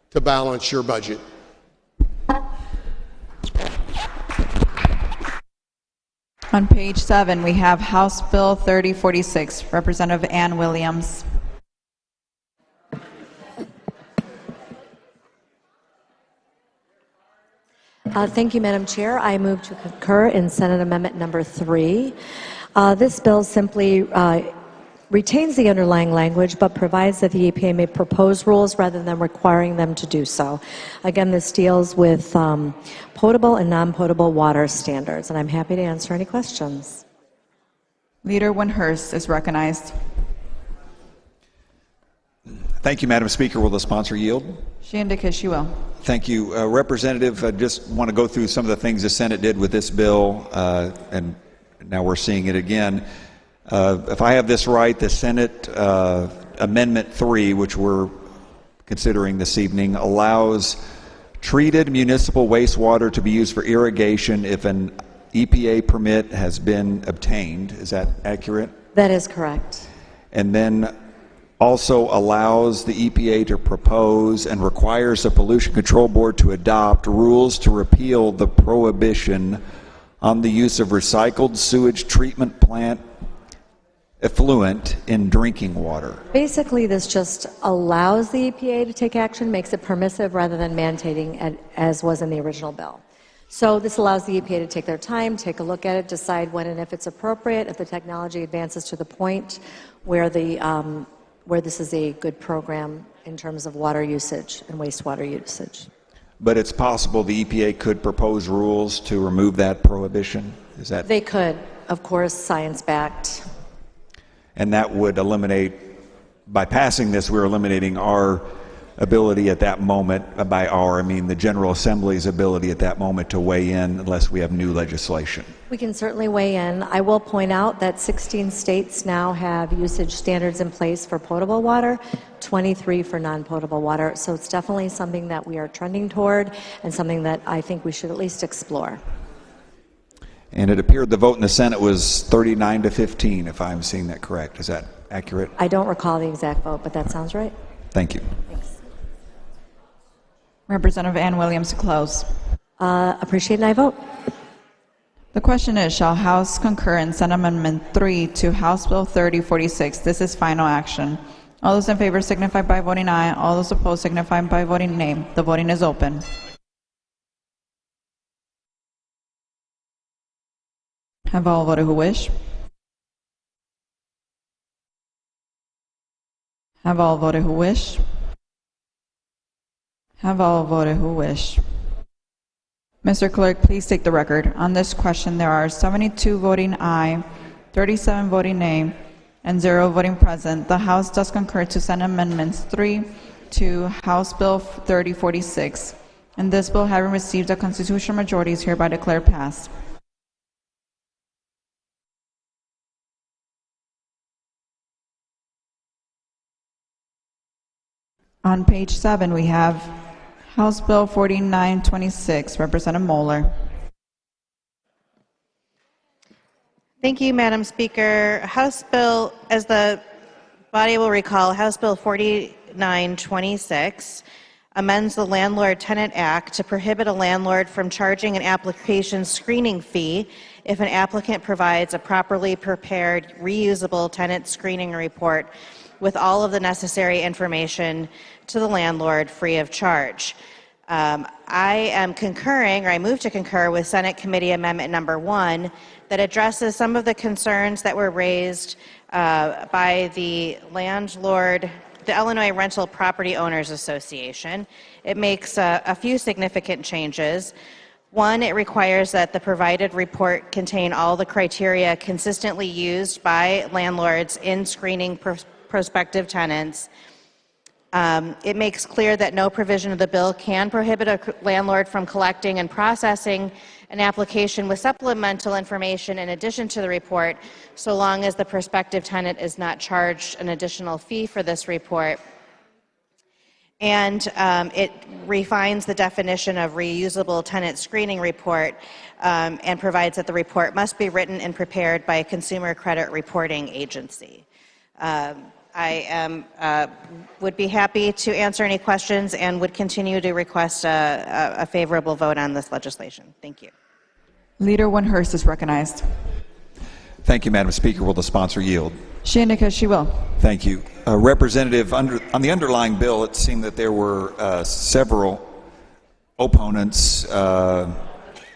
to balance your budget? On page 7, we have House Bill 3046, Representative Ann Williams. Thank you, Madam Chair. I move to concur in Senate Amendment number 3. This bill simply retains the underlying language, but provides that the EPA may propose rules rather than requiring them to do so. Again, this deals with potable and non-potable water standards, and I'm happy to answer any questions. Leader Winhurst is recognized. Thank you, Madam Speaker. Will the sponsor yield? She indicates she will. Thank you. Representative, I just want to go through some of the things the Senate did with this bill, and now we're seeing it again. If I have this right, the Senate Amendment 3, which we're considering this evening, allows treated municipal wastewater to be used for irrigation if an EPA permit has been obtained. Is that accurate? That is correct. And then also allows the EPA to propose and requires the Pollution Control Board to adopt rules to repeal the prohibition on the use of recycled sewage treatment plant effluent in drinking water. Basically, this just allows the EPA to take action, makes it permissive rather than mandating as was in the original bill. So this allows the EPA to take their time, take a look at it, decide when and if it's appropriate, if the technology advances to the point where this is a good program in terms of water usage and wastewater usage. But it's possible the EPA could propose rules to remove that prohibition? Is that? They could, of course, science-backed. And that would eliminate, by passing this, we're eliminating our ability at that moment, by our, I mean the General Assembly's ability at that moment to weigh in unless we have new legislation. We can certainly weigh in. I will point out that 16 states now have usage standards in place for potable water, 23 for non-potable water. So it's definitely something that we are trending toward and something that I think we should at least explore. And it appeared the vote in the Senate was 39-15, if I'm seeing that correct. Is that accurate? I don't recall the exact vote, but that sounds right. Thank you. Thanks. Representative Ann Williams to close. Appreciate and I vote. The question is, shall House concur in Senate Amendment 3 to House Bill 3046? This is final action. All those in favor signify by voting aye. All those opposed signify by voting nay. The voting is open. Have all voted who wish? Have all voted who wish? Have all voted who wish? Mr. Clerk, please take the record. On this question, there are 72 voting aye, 37 voting nay, and 0 voting present. The House does concur to Senate Amendments 3 to House Bill 3046. And this bill, having received a constitutional majority, is hereby declared passed. On page 7, we have House Bill 4926, Representative Moeller. Thank you, Madam Speaker. House Bill, as the body will recall, House Bill 4926 amends the Landlord-Tenant Act to prohibit a landlord from charging an application screening fee if an applicant provides a properly prepared, reusable tenant screening report with all of the necessary information to the landlord free of charge. I am concurring, or I move to concur with Senate Committee Amendment number 1 that addresses some of the concerns that were raised by the Illinois Rental Property Owners Association. It makes a few significant changes. One, it requires that the provided report contain all the criteria consistently used by landlords in screening prospective tenants. It makes clear that no provision of the bill can prohibit a landlord from collecting and processing an application with supplemental information in addition to the report, so long as the prospective tenant is not charged an additional fee for this report. And it refines the definition of reusable tenant screening report and provides that the report must be written and prepared by a consumer credit reporting agency. I would be happy to answer any questions and would continue to request a favorable vote on this legislation. Thank you. Leader Winhurst is recognized. Thank you, Madam Speaker. Will the sponsor yield? She indicates she will. Thank you. Representative, on the underlying bill, it seemed that there were several opponents,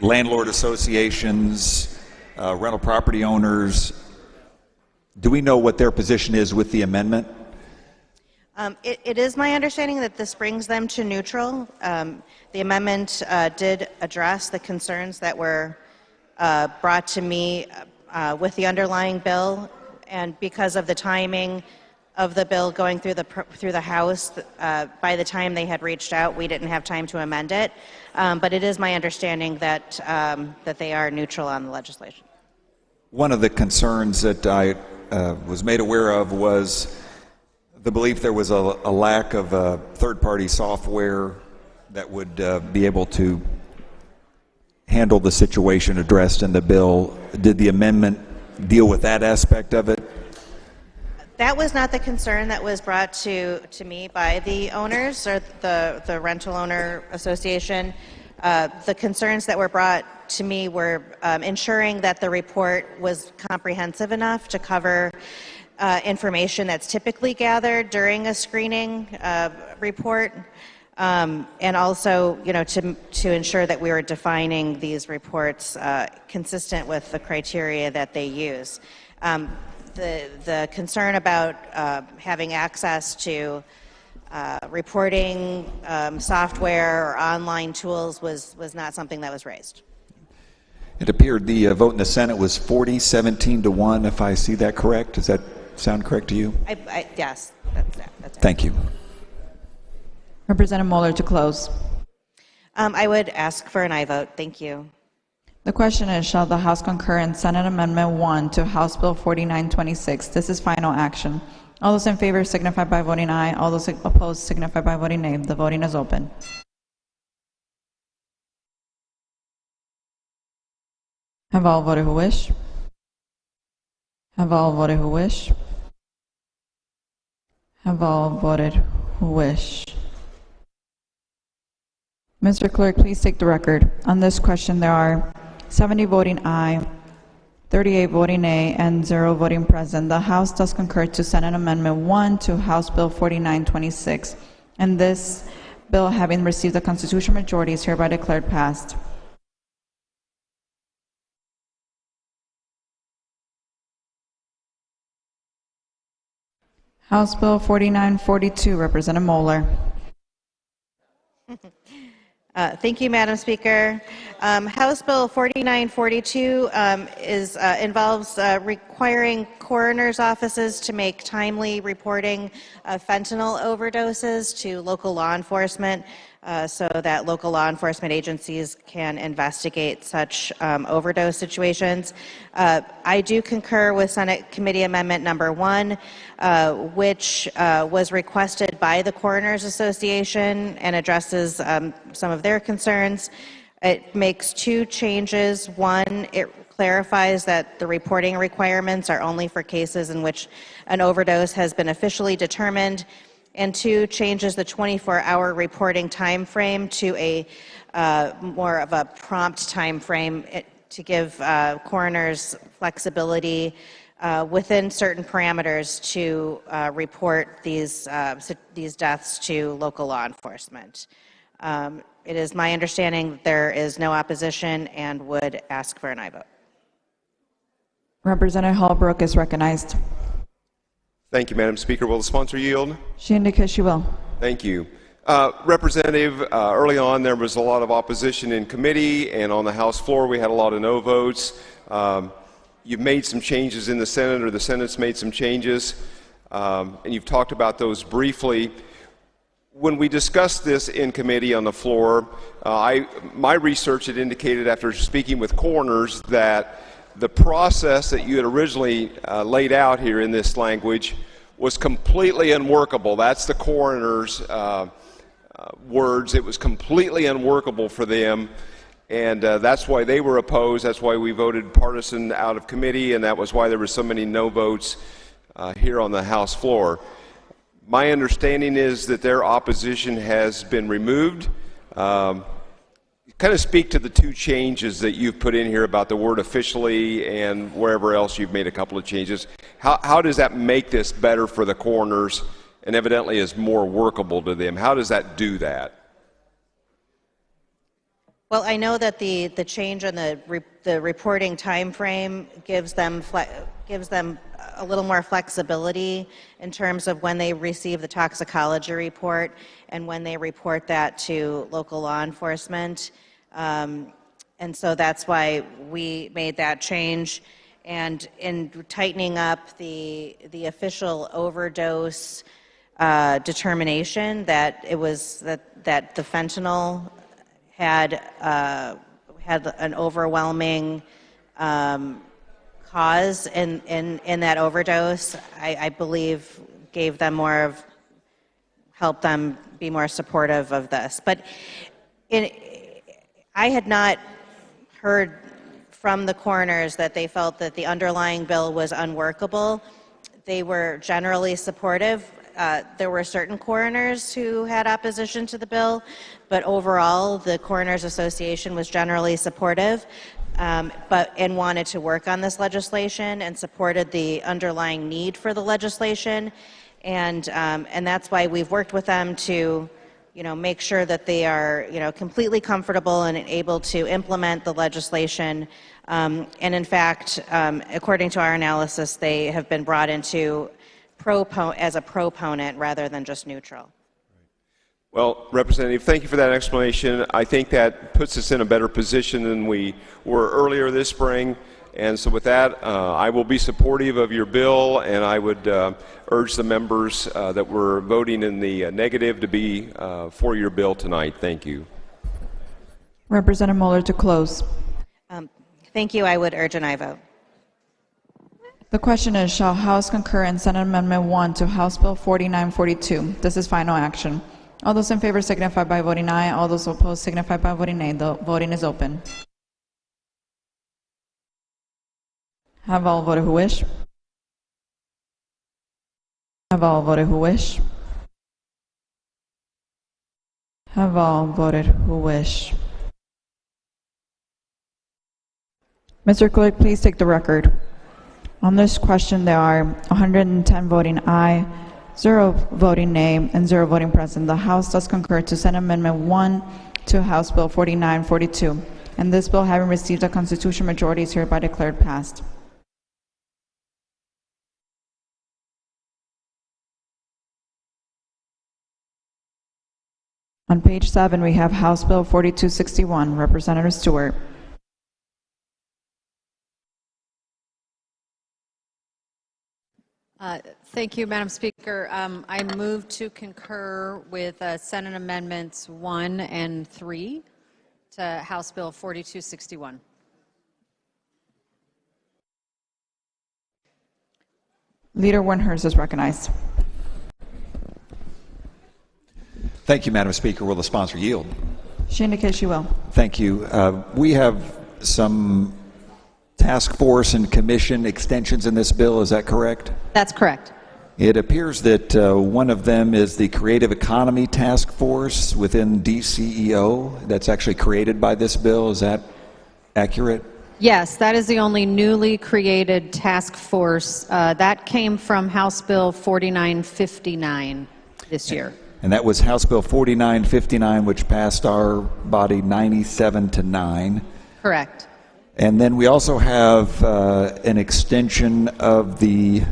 landlord associations, rental property owners. Do we know what their position is with the amendment? It is my understanding that this brings them to neutral. The amendment did address the concerns that were brought to me with the underlying bill, and because of the timing of the bill going through the House, by the time they had reached out, we didn't have time to amend it. But it is my understanding that that they are neutral on the legislation. One of the concerns that I was made aware of was the belief there was a lack of third-party software that would be able to handle the situation addressed in the bill. Did the amendment deal with that aspect of it? That was not the concern that was brought to me by the owners or the Rental Owner Association. The concerns that were brought to me were ensuring that the report was comprehensive enough to cover information that's typically gathered during a screening report, and also, to ensure that we were defining these reports consistent with the criteria that they use. The concern about having access to reporting software or online tools was not something that was raised. It appeared the vote in the Senate was 40-17-1, if I see that correct. Does that sound correct to you? Yes, that's it. Thank you. Representative Moeller to close. I would ask for an aye vote. Thank you. The question is, shall the House concur in Senate Amendment 1 to House Bill 4926? This is final action. All those in favor signify by voting aye. All those opposed signify by voting nay. The voting is open. Have all voted who wish? Have all voted who wish? Have all voted who wish? Mr. Clerk, please take the record. On this question, there are 70 voting aye, 38 voting nay, and 0 voting present. The House does concur to Senate Amendment 1 to House Bill 4926, and this bill, having received a constitutional majority, is hereby declared passed. House Bill 4942, Representative Moeller. Thank you, Madam Speaker. House Bill 4942 involves requiring coroners' offices to make timely reporting of fentanyl overdoses to local law enforcement so that local law enforcement agencies can investigate such overdose situations. I do concur with Senate Committee Amendment number 1, which was requested by the Coroners Association and addresses some of their concerns. It makes 2 changes. 1, it clarifies that the reporting requirements are only for cases in which an overdose has been officially determined, and 2, changes the 24-hour reporting time frame to a more of a prompt time frame to give coroners flexibility within certain parameters to report these deaths to local law enforcement. It is my understanding that there is no opposition and would ask for an aye vote. Representative Hallbrook is recognized. Thank you, Madam Speaker. Will the sponsor yield? She indicates she will. Thank you. Representative, early on there was a lot of opposition in committee, and on the House floor we had a lot of no votes. You've made some changes in the Senate, or the Senate's made some changes, and you've talked about those briefly. When we discussed this in committee on the floor, my research had indicated, after speaking with coroners, that the process that you had originally laid out here in this language was completely unworkable. That's the coroner's words. It was completely unworkable for them, and that's why they were opposed. That's why we voted partisan out of committee, and that was why there were so many no votes here on the House floor. My understanding is that their opposition has been removed. Kind of speak to the 2 changes that you've put in here about the word officially and wherever else you've made a couple of changes. How does that make this better for the coroners and evidently is more workable to them? How does that do that? Well, I know that the change in the reporting time frame gives them a little more flexibility in terms of when they receive the toxicology report and when they report that to local law enforcement. And so that's why we made that change. And in tightening up the official overdose determination, that it was that the fentanyl had an overwhelming cause in that overdose, I believe gave them helped them be more supportive of this. But I had not heard from the coroners that they felt that the underlying bill was unworkable. They were generally supportive. There were certain coroners who had opposition to the bill, but overall, the Coroners Association was generally supportive, and wanted to work on this legislation and supported the underlying need for the legislation, and that's why we've worked with them to, make sure that they are, completely comfortable and able to implement the legislation. And in fact, according to our analysis, they have been brought into as a proponent rather than just neutral. Well, Representative, thank you for that explanation. I think that puts us in a better position than we were earlier this spring. And so with that, I will be supportive of your bill, and I would urge the members that were voting in the negative to be for your bill tonight. Thank you. Representative Mueller to close. Thank you. I would urge an aye vote. The question is, shall House concur in Senate Amendment 1 to House Bill 4942? This is final action. All those in favor signify by voting aye. All those opposed signify by voting nay. The voting is open. Have all voted who wish? Have all voted who wish? Have all voted who wish? Mr. Clerk, please take the record. On this question, there are 110 voting aye, 0 voting nay, and 0 voting present. The House does concur to Senate Amendment 1 to House Bill 4942, and this bill, having received a constitutional majority, is hereby declared passed. On page 7, we have House Bill 4261. Representative Stewart. Thank you, Madam Speaker. I move to concur with Senate Amendments 1 and 3 to House Bill 4261. Leader Windhurst is recognized. Thank you, Madam Speaker. Will the sponsor yield? She indicates she will. Thank you. We have some task force and commission extensions in this bill. Is that correct? That's correct. It appears that one of them is the Creative Economy Task Force within DCEO that's actually created by this bill. Is that accurate? Yes, that is the only newly created task force. That came from House Bill 4959 this year. And that was House Bill 4959, which passed our body 97-9. Correct. And then we also have an extension of the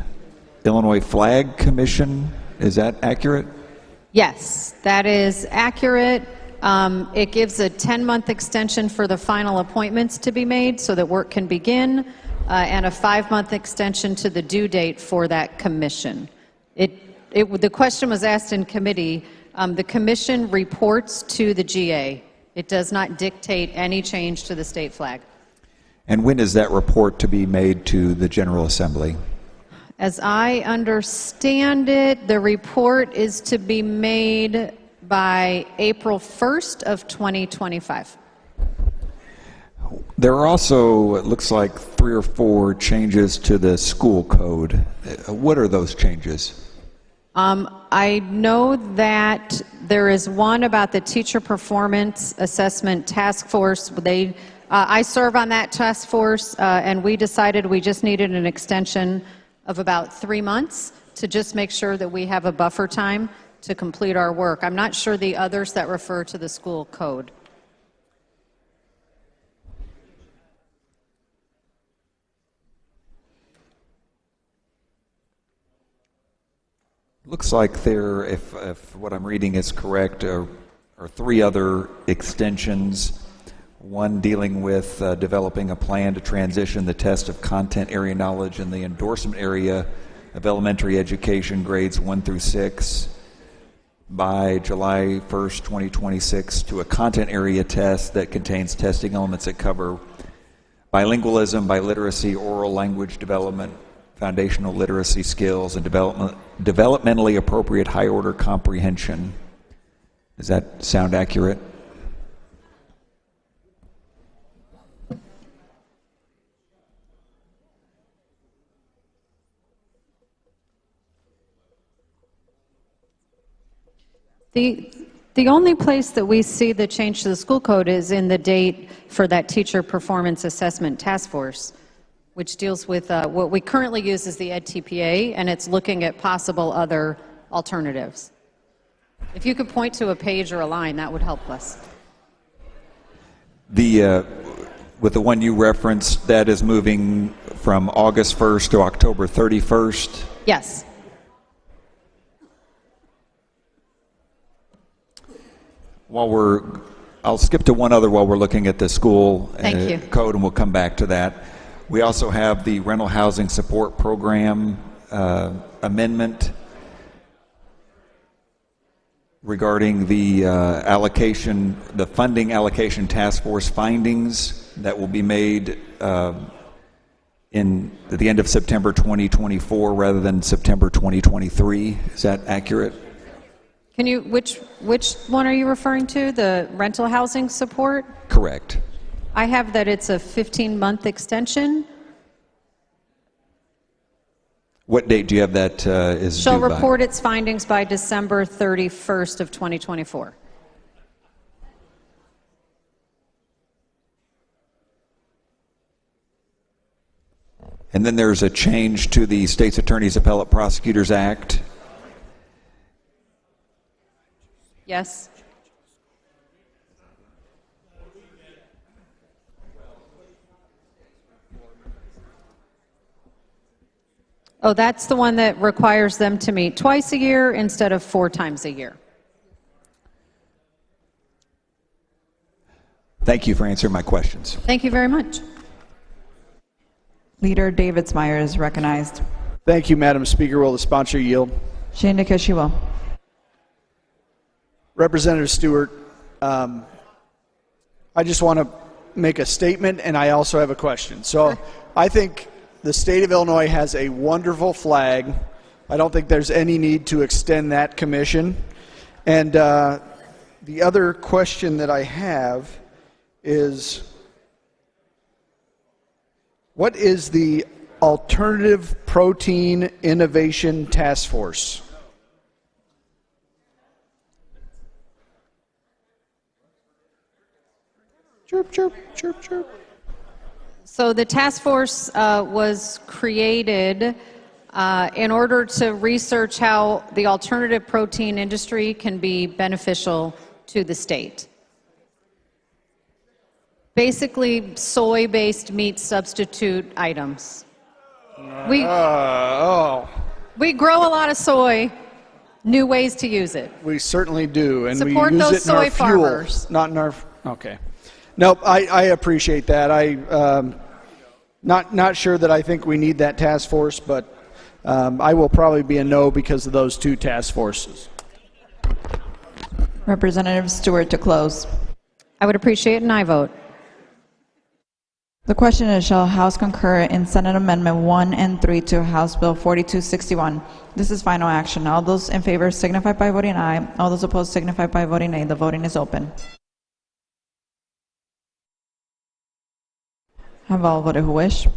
Illinois Flag Commission. Is that accurate? Yes, that is accurate. It gives a 10-month extension for the final appointments to be made so that work can begin, and a 5-month extension to the due date for that commission. The question was asked in committee. The commission reports to the GA. It does not dictate any change to the state flag. And when is that report to be made to the General Assembly? As I understand it, the report is to be made by April 1st of 2025. There are also, it looks like, 3 or 4 changes to the school code. What are those changes? I know that there is one about the Teacher Performance Assessment Task Force. I serve on that task force, and we decided we just needed an extension of about 3 months to just make sure that we have a buffer time to complete our work. I'm not sure the others that refer to the school code. Looks like there, if what I'm reading is correct, are three other extensions. One dealing with developing a plan to transition the test of content area knowledge in the endorsement area of elementary education grades 1 through 6 by July 1st, 2026 to a content area test that contains testing elements that cover bilingualism, biliteracy, oral language development, foundational literacy skills, and developmentally appropriate high-order comprehension. Does that sound accurate? The only place that we see the change to the school code is in the date for that teacher performance assessment task force, which deals with what we currently use as the EdTPA, and it's looking at possible other alternatives. If you could point to a page or a line, that would help us. With the one you referenced, that is moving from August 1st to October 31st? Yes. I'll skip to one other while we're looking at the school code, and we'll come back to that. We also have the rental housing support program amendment regarding the allocation, the funding allocation task force findings that will be made at the end of September 2024 rather than September 2023. Is that accurate? Can you, which one are you referring to? The rental housing support? Correct. I have that it's a 15-month extension. What date do you have that is Shall due by? report its findings by December 31st of 2024. And then there's a change to the State's Attorney's Appellate Prosecutors Act. Yes. Oh, that's the one that requires them to meet twice a year instead of 4 times a year. Thank you for answering my questions. Thank you very much. Leader David Smeyer is recognized. Thank you, Madam Speaker. Will the sponsor yield? She indicates she will. Representative Stewart, I just want to make a statement, and I also have a question. So I think the state of Illinois has a wonderful flag. I don't think there's any need to extend that commission. And the other question that I have is, what is the Alternative Protein Innovation Task Force? Chirp, chirp, chirp, chirp. So the task force was created in order to research how the alternative protein industry can be beneficial to the state. Basically, soy-based meat substitute items. We grow a lot of soy. New ways to use it. We certainly do, and Support we use those it in our soy fuel, farmers. not in our. Okay. Nope, I appreciate that. Not sure that I think we need that task force, but I will probably be a no because of those two task forces. Representative Stewart to close. I would appreciate an aye vote. The question is, shall House concur in Senate Amendment 1 and 3 to House Bill 4261? This is final action. All those in favor signify by voting aye. All those opposed signify by voting nay. The voting is open. Have all voted who wish?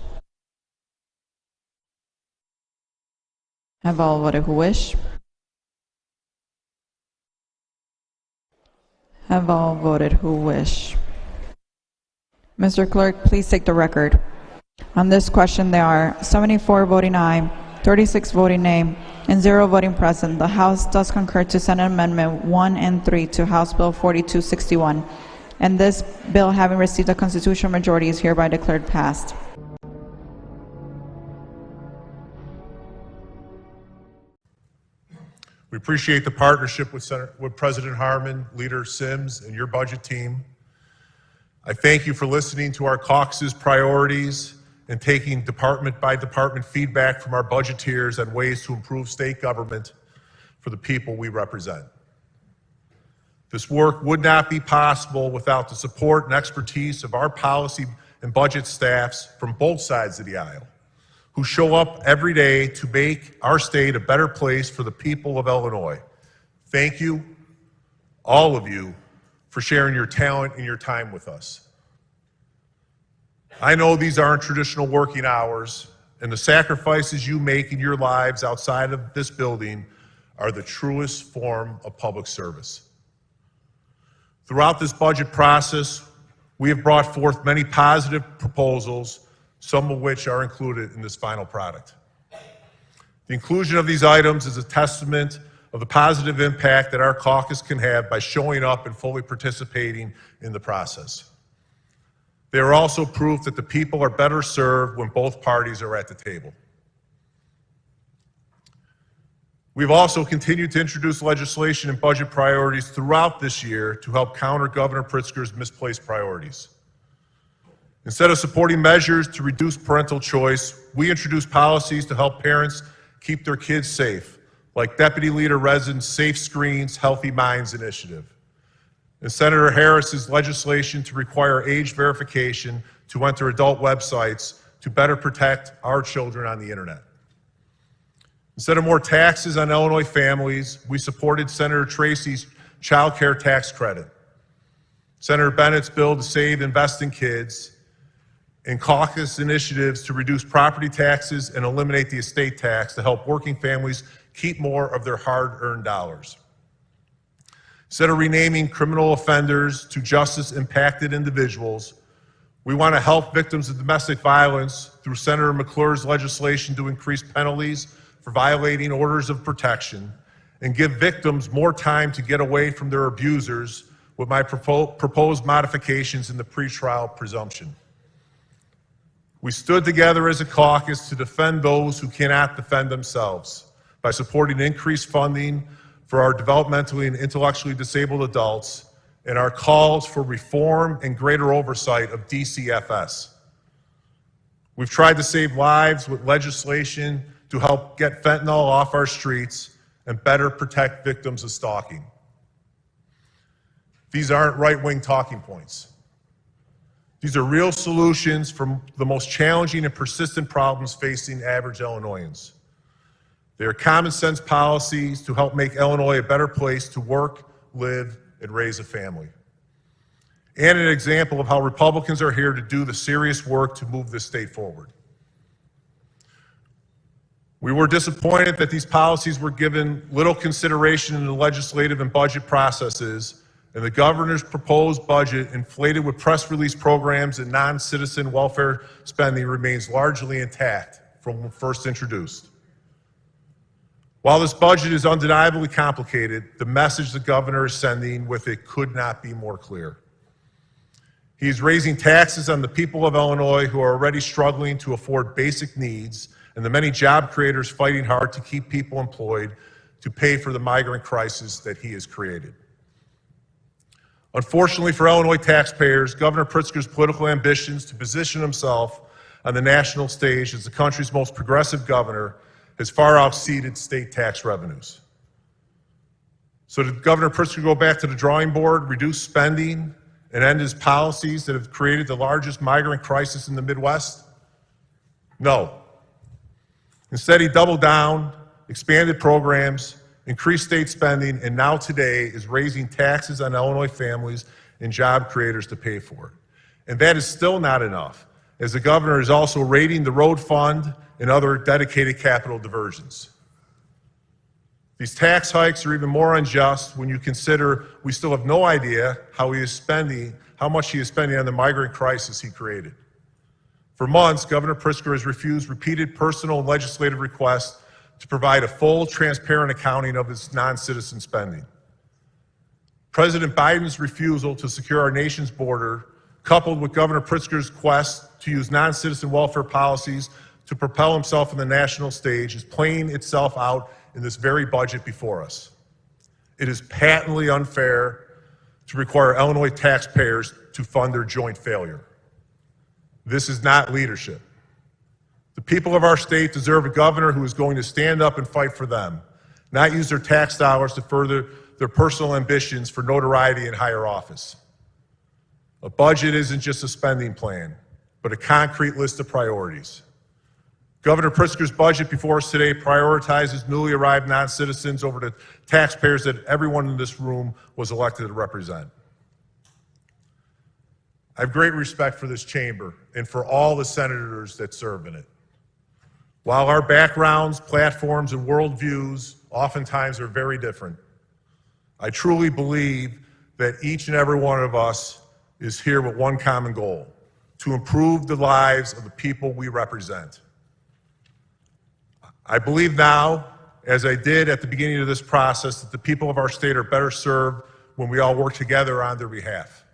Have all voted who wish? Have all voted who wish? Mr. Clerk, please take the record. On this question, there are 74 voting aye, 36 voting nay, and 0 voting present. The House does concur to Senate Amendment 1 and 3 to House Bill 4261. And this bill, having received a constitutional majority, is hereby declared passed. We appreciate the partnership with President Harmon, Leader Sims, and your budget team. I thank you for listening to our caucus's priorities and taking department by department feedback from our budgeteers on ways to improve state government for the people we represent. This work would not be possible without the support and expertise of our policy and budget staffs from both sides of the aisle, who show up every day to make our state a better place for the people of Illinois. Thank you, all of you, for sharing your talent and your time with us. I know these aren't traditional working hours, and the sacrifices you make in your lives outside of this building are the truest form of public service. Throughout this budget process, we have brought forth many positive proposals, some of which are included in this final product. The inclusion of these items is a testament of the positive impact that our caucus can have by showing up and fully participating in the process. They are also proof that the people are better served when both parties are at the table. We've also continued to introduce legislation and budget priorities throughout this year to help counter Governor Pritzker's misplaced priorities. Instead of supporting measures to reduce parental choice, we introduced policies to help parents keep their kids safe, like Deputy Leader Resin's Safe Screens, Healthy Minds initiative, and Senator Harris's legislation to require age verification to enter adult websites to better protect our children on the internet. Instead of more taxes on Illinois families, we supported Senator Tracy's child care tax credit, Senator Bennett's bill to save and invest in kids, and caucus initiatives to reduce property taxes and eliminate the estate tax to help working families keep more of their hard-earned dollars. Instead of renaming criminal offenders to justice-impacted individuals, we want to help victims of domestic violence through Senator McClure's legislation to increase penalties for violating orders of protection and give victims more time to get away from their abusers with my proposed modifications in the pretrial presumption. We stood together as a caucus to defend those who cannot defend themselves by supporting increased funding for our developmentally and intellectually disabled adults and our calls for reform and greater oversight of DCFS. We've tried to save lives with legislation to help get fentanyl off our streets and better protect victims of stalking. These aren't right-wing talking points. These are real solutions for the most challenging and persistent problems facing average Illinoisans. They are common sense policies to help make Illinois a better place to work, live, and raise a family. And an example of how Republicans are here to do the serious work to move this state forward. We were disappointed that these policies were given little consideration in the legislative and budget processes, and the governor's proposed budget, inflated with press release programs and non-citizen welfare spending, remains largely intact from when first introduced. While this budget is undeniably complicated, the message the governor is sending with it could not be more clear. He is raising taxes on the people of Illinois who are already struggling to afford basic needs, and the many job creators fighting hard to keep people employed to pay for the migrant crisis that he has created. Unfortunately for Illinois taxpayers, Governor Pritzker's political ambitions to position himself on the national stage as the country's most progressive governor has far exceeded state tax revenues. So did Governor Pritzker go back to the drawing board, reduce spending, and end his policies that have created the largest migrant crisis in the Midwest? No. Instead, he doubled down, expanded programs, increased state spending, and now today is raising taxes on Illinois families and job creators to pay for it. And that is still not enough, as the governor is also raiding the road fund and other dedicated capital diversions. These tax hikes are even more unjust when you consider we still have no idea how much he is spending on the migrant crisis he created. For months, Governor Pritzker has refused repeated personal and legislative requests to provide a full, transparent accounting of his non-citizen spending. President Biden's refusal to secure our nation's border, coupled with Governor Pritzker's quest to use non-citizen welfare policies to propel himself on the national stage, is playing itself out in this very budget before us. It is patently unfair to require Illinois taxpayers to fund their joint failure. This is not leadership. The people of our state deserve a governor who is going to stand up and fight for them, not use their tax dollars to further their personal ambitions for notoriety and higher office. A budget isn't just a spending plan, but a concrete list of priorities. Governor Pritzker's budget before us today prioritizes newly arrived non-citizens over the taxpayers that everyone in this room was elected to represent. I have great respect for this chamber and for all the senators that serve in it. While our backgrounds, platforms, and worldviews oftentimes are very different, I truly believe that each and every one of us is here with one common goal: to improve the lives of the people we represent. I believe now, as I did at the beginning of this process, that the people of our state are better served when we all work together on their behalf.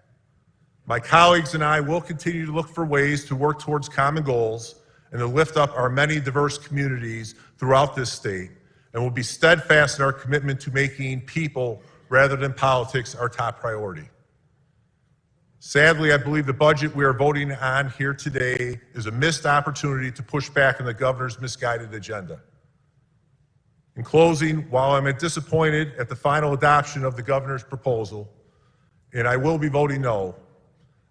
My colleagues and I will continue to look for ways to work towards common goals and to lift up our many diverse communities throughout this state, and will be steadfast in our commitment to making people, rather than politics, our top priority. Sadly, I believe the budget we are voting on here today is a missed opportunity to push back on the governor's misguided agenda. In closing, while I'm disappointed at the final adoption of the governor's proposal, and I will be voting no,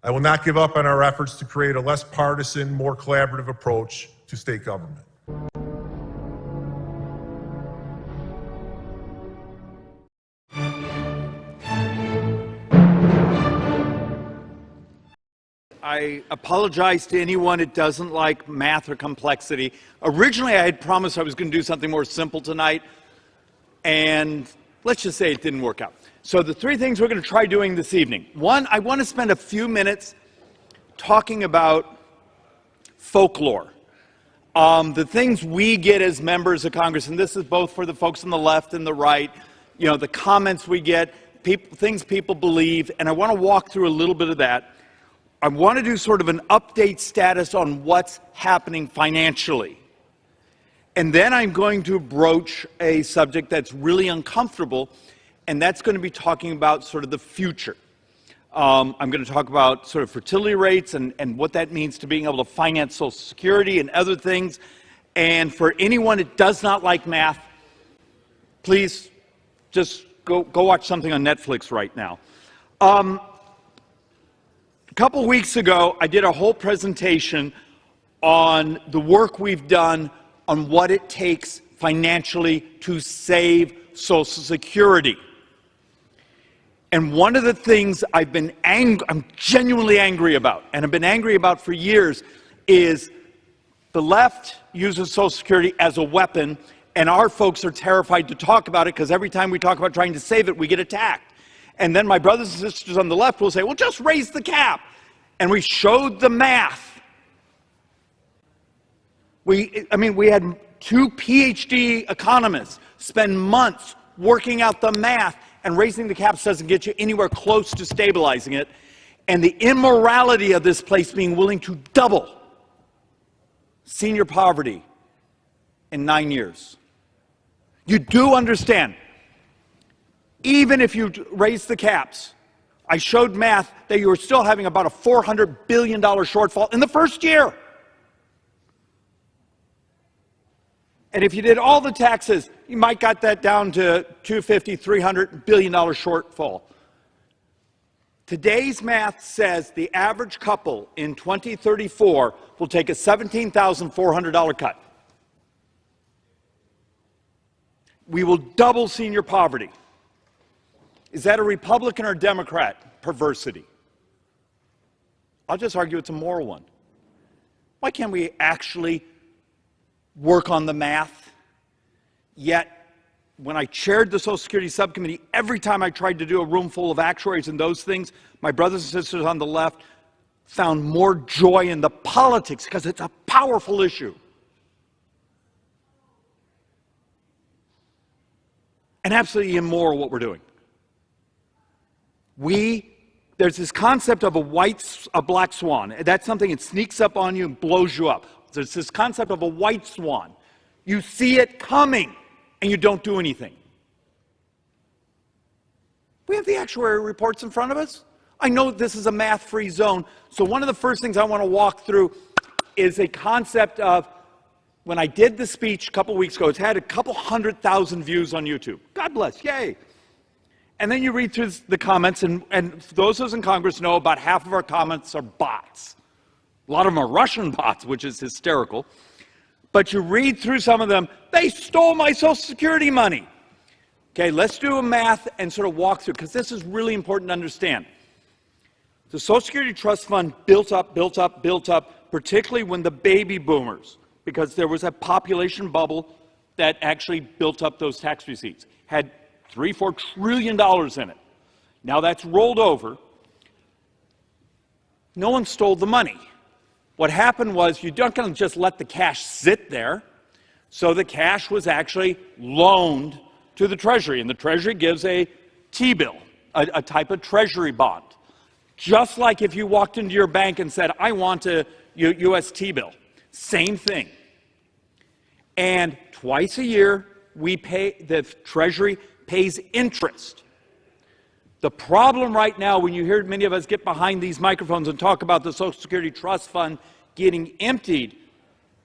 I will not give up on our efforts to create a less partisan, more collaborative approach to state government. I apologize to anyone that doesn't like math or complexity. Originally, I had promised I was going to do something more simple tonight, and let's just say it didn't work out. So the three things we're going to try doing this evening. One, I want to spend a few minutes talking about folklore. The things we get as members of Congress, and this is both for the folks on the left and the right, you know, the comments we get, things people believe, and I want to walk through a little bit of that. I want to do sort of an update status on what's happening financially. And then I'm going to broach a subject that's really uncomfortable, and that's going to be talking about sort of the future. I'm going to talk about sort of fertility rates and what that means to being able to finance Social Security and other things. And for anyone that does not like math, please just go watch something on Netflix right now. A couple weeks ago, I did a whole presentation on the work we've done on what it takes financially to save Social Security. And one of the things I'm genuinely angry about, and I've been angry about for years, is the left uses Social Security as a weapon, and our folks are terrified to talk about it because every time we talk about trying to save it, we get attacked. And then my brothers and sisters on the left will say, well, just raise the cap. And we showed the math. We had two PhD economists spend months working out the math, and raising the caps doesn't get you anywhere close to stabilizing it. And the immorality of this place being willing to double senior poverty in 9 years. You do understand, even if you raise the caps, I showed math that you were still having about a $400 billion shortfall in the first year. And if you did all the taxes, you might got that down to $250, $300 billion shortfall. Today's math says the average couple in 2034 will take a $17,400 cut. We will double senior poverty. Is that a Republican or Democrat perversity? I'll just argue it's a moral one. Why can't we actually work on the math? Yet, when I chaired the Social Security subcommittee, every time I tried to do a room full of actuaries and those things, my brothers and sisters on the left found more joy in the politics because it's a powerful issue. And absolutely immoral what we're doing. There's this concept of a black swan. That's something that sneaks up on you and blows you up. There's this concept of a white swan. You see it coming and you don't do anything. We have the actuary reports in front of us. I know this is a math-free zone, so one of the first things I want to walk through is a concept of, when I did the speech a couple weeks ago, it's had a couple 100,000 views on YouTube. God bless, yay. And then you read through the comments, and those of us in Congress know about half of our comments are bots. A lot of them are Russian bots, which is hysterical. But you read through some of them, they stole my Social Security money. Okay, let's do a math and sort of walk through, because this is really important to understand. The Social Security Trust Fund built up, particularly when the baby boomers, because there was a population bubble that actually built up those tax receipts, had $3-4 trillion in it. Now that's rolled over. No one stole the money. What happened was, you're not going to just let the cash sit there. So the cash was actually loaned to the Treasury, and the Treasury gives a T-bill, a type of Treasury bond. Just like if you walked into your bank and said, I want a U.S. T-bill. Same thing. And twice a year, the Treasury pays interest. The problem right now, when you hear many of us get behind these microphones and talk about the Social Security Trust Fund getting emptied,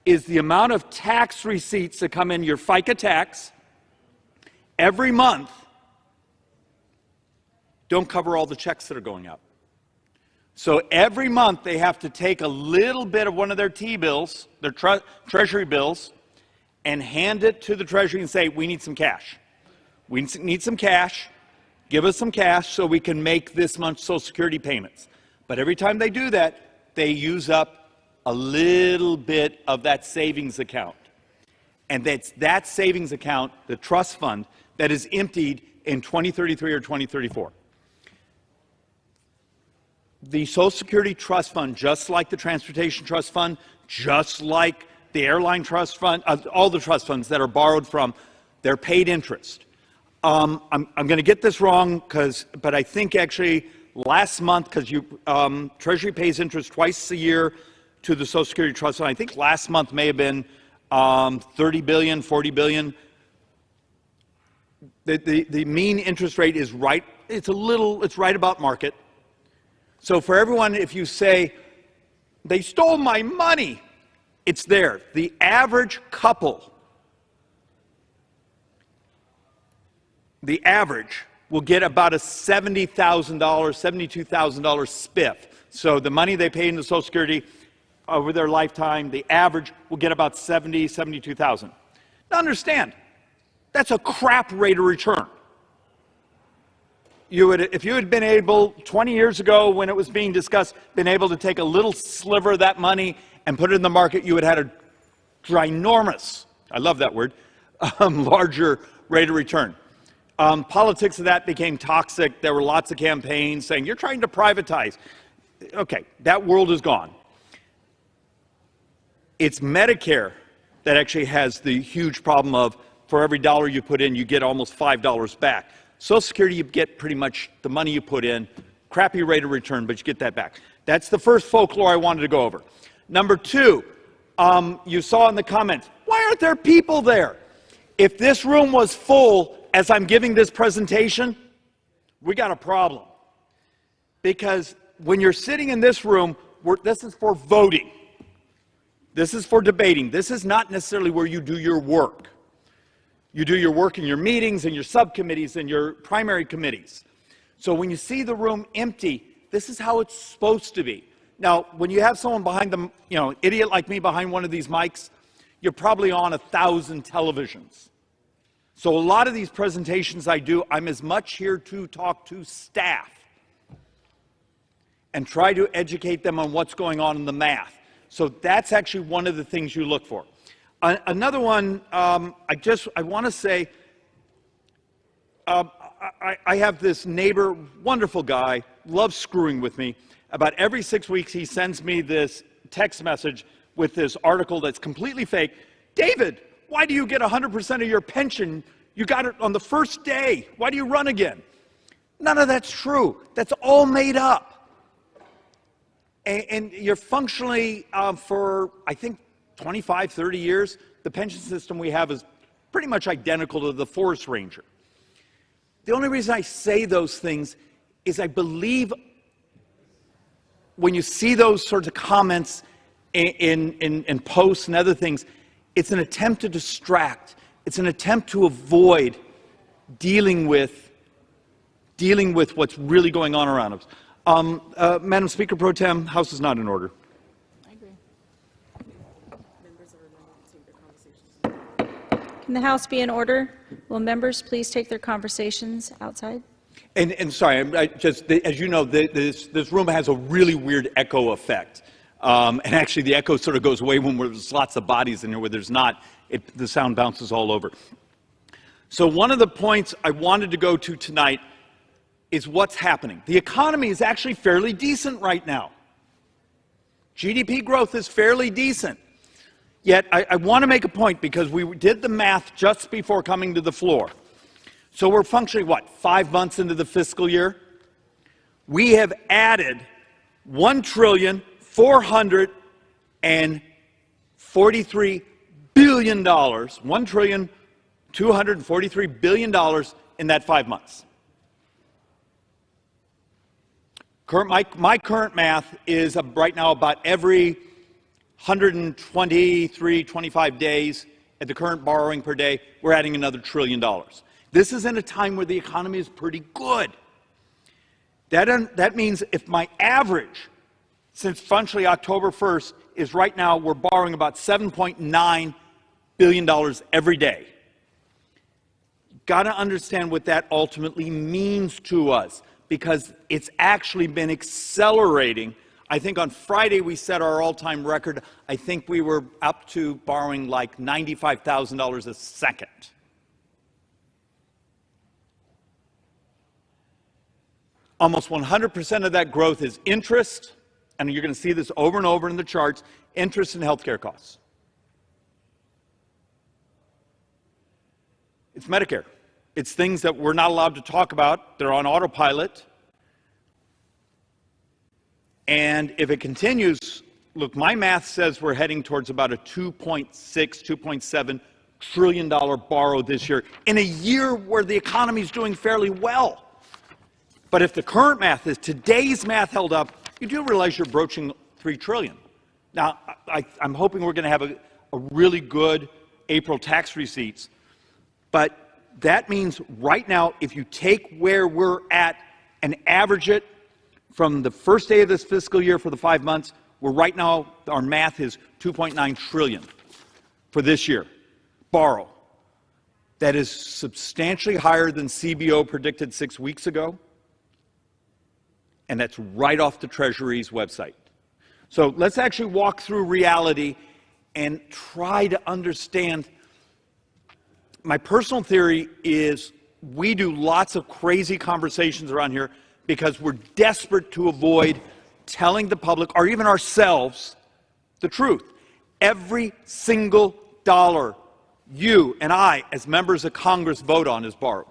is the amount of tax receipts that come in your FICA tax every month don't cover all the checks that are going out. So every month they have to take a little bit of one of their T-bills, their Treasury bills, and hand it to the Treasury and say, we need some cash. We need some cash. Give us some cash so we can make this month's Social Security payments. But every time they do that, they use up a little bit of that savings account. And that's that savings account, the trust fund, that is emptied in 2033 or 2034. The Social Security Trust Fund, just like the Transportation Trust Fund, just like the Airline Trust Fund, all the trust funds that are borrowed from, they're paid interest. I'm going to get this wrong, but I think actually last month, because Treasury pays interest twice a year to the Social Security Trust Fund. I think last month may have been 30 billion, 40 billion. The mean interest rate is right. It's right about market. So for everyone, if you say, they stole my money, it's there. The average couple, the average will get about a $70,000, $72,000 spiff. So the money they pay into Social Security over their lifetime, the average will get about $70,000, $72,000. Now understand, that's a crap rate of return. If you had been able, 20 years ago when it was being discussed, been able to take a little sliver of that money and put it in the market, you would have had a ginormous, I love that word, larger rate of return. Politics of that became toxic. There were lots of campaigns saying, you're trying to privatize. Okay, that world is gone. It's Medicare that actually has the huge problem of, for every dollar you put in, you get almost $5 back. Social Security, you get pretty much the money you put in, crappy rate of return, but you get that back. That's the first folklore I wanted to go over. Number two, you saw in the comments, why aren't there people there? If this room was full as I'm giving this presentation, we got a problem. Because when you're sitting in this room, this is for voting. This is for debating. This is not necessarily where you do your work. You do your work in your meetings and your subcommittees and your primary committees. So when you see the room empty, this is how it's supposed to be. Now, when you have someone behind them, idiot like me behind one of these mics, you're probably on 1,000 televisions. So a lot of these presentations I do, I'm as much here to talk to staff and try to educate them on what's going on in the math. So that's actually one of the things you look for. Another one, I want to say, I have this neighbor, wonderful guy, loves screwing with me. About every 6 weeks, he sends me this text message with this article that's completely fake. David, why do you get 100% of your pension? You got it on the first day. Why do you run again? None of that's true. That's all made up. And you're functionally, for, I think, 25, 30 years, the pension system we have is pretty much identical to the forest ranger. The only reason I say those things is I believe when you see those sorts of comments in posts and other things, it's an attempt to distract. It's an attempt to avoid dealing with what's really going on around us. Madam Speaker Pro Tem, House is not in order. I agree. Can the House be in order? Will members please take their conversations outside? And sorry, as you know, this room has a really weird echo effect. And actually, the echo sort of goes away when there's lots of bodies in here. Where there's not, the sound bounces all over. So one of the points I wanted to go to tonight is what's happening. The economy is actually fairly decent right now. GDP growth is fairly decent. Yet I want to make a point because we did the math just before coming to the floor. So we're functioning, what, 5 months into the fiscal year? We have added $1,443 billion, $1,243 billion in that 5 months. My current math is right now about every 123, 25 days at the current borrowing per day, we're adding another $1 trillion. This is in a time where the economy is pretty good. That means if my average since functionally October 1st is right now we're borrowing about $7.9 billion every day. Got to understand what that ultimately means to us because it's actually been accelerating. I think on Friday we set our all-time record. I think we were up to borrowing like $95,000 a second. Almost 100% of that growth is interest, and you're going to see this over and over in the charts, interest and healthcare costs. It's Medicare. It's things that we're not allowed to talk about. They're on autopilot. And if it continues, look, my math says we're heading towards about a $2.6, $2.7 trillion borrow this year in a year where the economy is doing fairly well. But if the current math is today's math held up, you do realize you're broaching $3 trillion. Now, I'm hoping we're going to have a really good April tax receipts. But that means right now, if you take where we're at and average it from the first day of this fiscal year for the 5 months, we're right now, our math is $2.9 trillion for this year. Borrow. That is substantially higher than CBO predicted 6 weeks ago. And that's right off the Treasury's website. So let's actually walk through reality and try to understand. My personal theory is we do lots of crazy conversations around here because we're desperate to avoid telling the public or even ourselves the truth. Every single dollar you and I, as members of Congress, vote on is borrowed.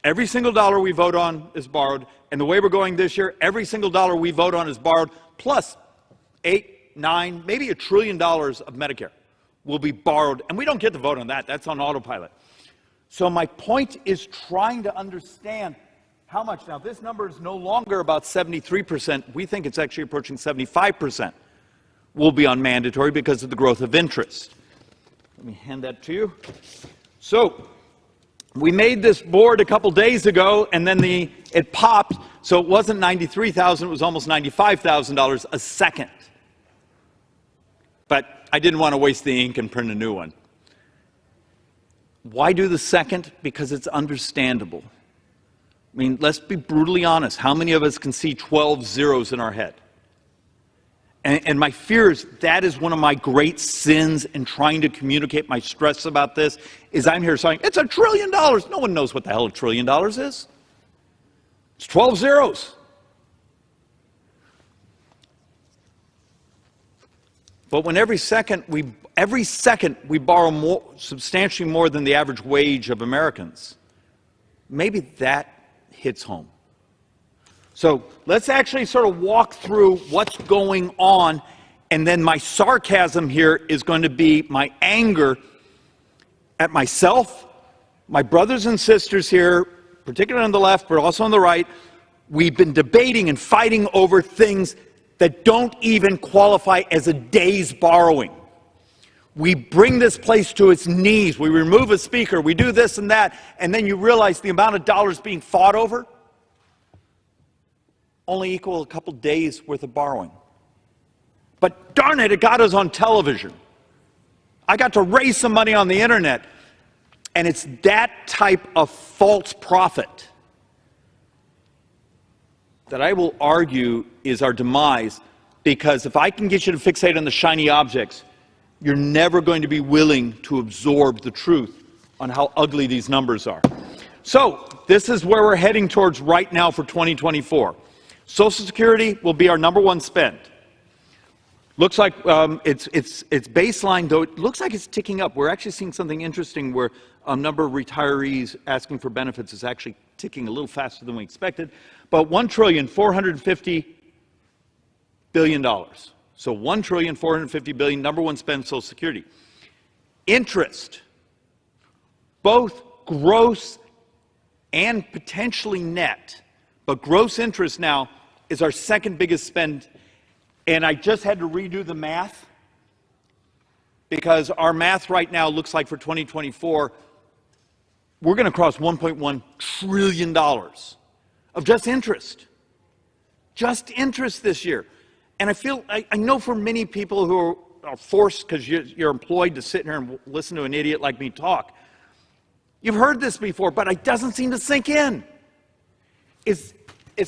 Every single dollar we vote on is borrowed, and the way we're going this year, every single dollar we vote on is borrowed, plus 8, 9, maybe $1 trillion of Medicare will be borrowed, and we don't get to vote on that. That's on autopilot. So my point is trying to understand how much. Now, this number is no longer about 73%. We think it's actually approaching 75% will be on mandatory because of the growth of interest. Let me hand that to you. So we made this board a couple days ago, and then it popped, so it wasn't $93,000, it was almost $95,000 a second. But I didn't want to waste the ink and print a new one. Why do the second? Because it's understandable. I mean, let's be brutally honest. How many of us can see 12 zeros in our head? And my fear is that is one of my great sins in trying to communicate my stress about this, is I'm here saying, it's $1 trillion. No one knows what the hell $1 trillion is. It's 12 zeros. But when every second we borrow more, substantially more than the average wage of Americans, maybe that hits home. So let's actually sort of walk through what's going on, and then my sarcasm here is going to be my anger at myself My brothers and sisters here, particularly on the left, but also on the right, we've been debating and fighting over things that don't even qualify as a day's borrowing. We bring this place to its knees. We remove a speaker. We do this and that. And then you realize the amount of dollars being fought over only equal a couple days worth of borrowing. But darn it, it got us on television. I got to raise some money on the internet. And it's that type of false profit that I will argue is our demise, because if I can get you to fixate on the shiny objects, you're never going to be willing to absorb the truth on how ugly these numbers are. So this is where we're heading towards right now for 2024. Social Security will be our #1 spend. Looks like it's baseline, though it looks like it's ticking up. We're actually seeing something interesting where a number of retirees asking for benefits is actually ticking a little faster than we expected. But $1,450 billion. So $1,450 billion, #1 spend, Social Security. Interest, both gross and potentially net, but gross interest now is our second biggest spend. And I just had to redo the math, because our math right now looks like for 2024, we're going to cross $1.1 trillion of just interest. Just interest this year. And I know for many people who are forced, because you're employed, to sit here and listen to an idiot like me talk, you've heard this before, but it doesn't seem to sink in. Is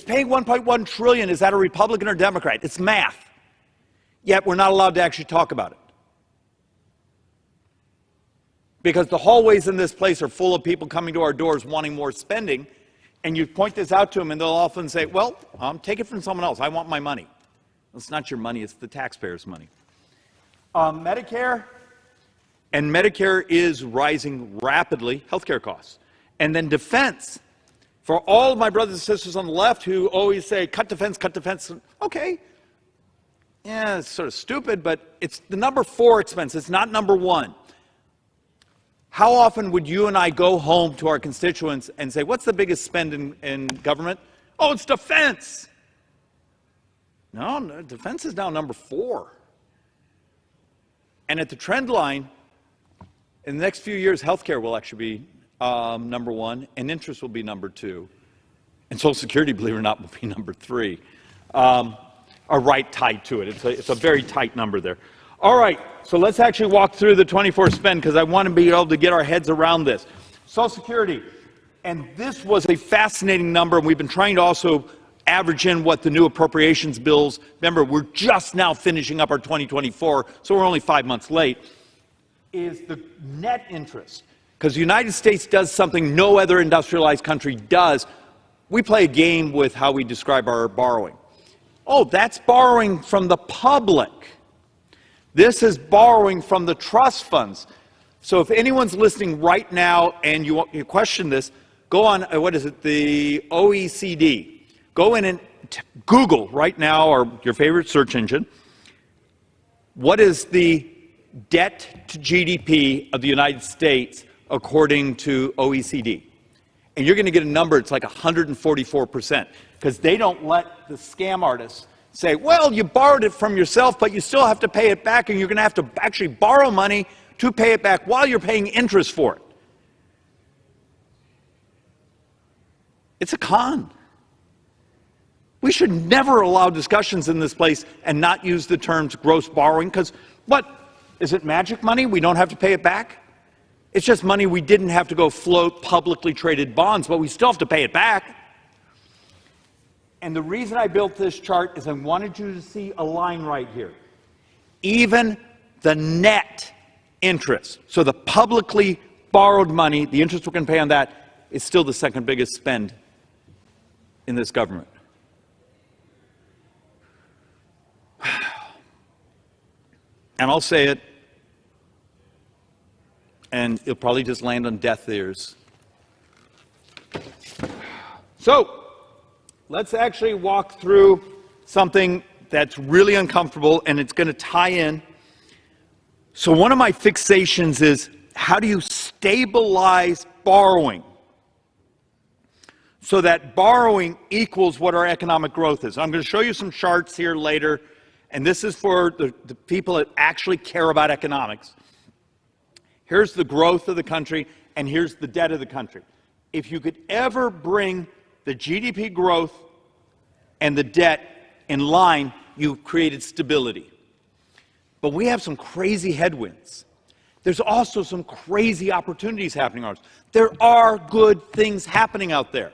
paying $1.1 trillion, is that a Republican or Democrat? It's math. Yet we're not allowed to actually talk about it. Because the hallways in this place are full of people coming to our doors wanting more spending, and you point this out to them and they'll often say, well, take it from someone else. I want my money. It's not your money, it's the taxpayers' money. Medicare, and Medicare is rising rapidly, healthcare costs. And then defense. For all of my brothers and sisters on the left who always say, cut defense, okay. Yeah, it's sort of stupid, but it's the #4 expense. It's not #1. How often would you and I go home to our constituents and say, what's the biggest spend in government? Oh, it's defense. No, defense is now #4. And at the trend line, in the next few years, healthcare will actually be #1, and interest will be #2. And Social Security, believe it or not, will be #3. Are right tied to it. It's a very tight number there. All right, so let's actually walk through the 24 spend, because I want to be able to get our heads around this. Social Security, and this was a fascinating number, and we've been trying to also average in what the new appropriations bills, remember, we're just now finishing up our 2024, so we're only 5 months late, is the net interest. Because the United States does something no other industrialized country does. We play a game with how we describe our borrowing. Oh, that's borrowing from the public. This is borrowing from the trust funds. So if anyone's listening right now and you question this, go on, the OECD. Go in and Google right now, or your favorite search engine, what is the debt to GDP of the United States according to OECD? And you're going to get a number, it's like 144%, because they don't let the scam artists say, well, you borrowed it from yourself, but you still have to pay it back, and you're going to have to actually borrow money to pay it back while you're paying interest for it. It's a con. We should never allow discussions in this place and not use the terms gross borrowing, because what? Is it magic money? We don't have to pay it back? It's just money we didn't have to go float publicly traded bonds, but we still have to pay it back. And the reason I built this chart is I wanted you to see a line right here. Even the net interest, so the publicly borrowed money, the interest we're going to pay on that, is still the second biggest spend in this government. And I'll say it, and it'll probably just land on deaf ears. So, let's actually walk through something that's really uncomfortable, and it's going to tie in. So one of my fixations is how do you stabilize borrowing so that borrowing equals what our economic growth is? I'm going to show you some charts here later, and this is for the people that actually care about economics. Here's the growth of the country, and here's the debt of the country. If you could ever bring the GDP growth and the debt in line, you've created stability. But we have some crazy headwinds. There's also some crazy opportunities happening on us. There are good things happening out there.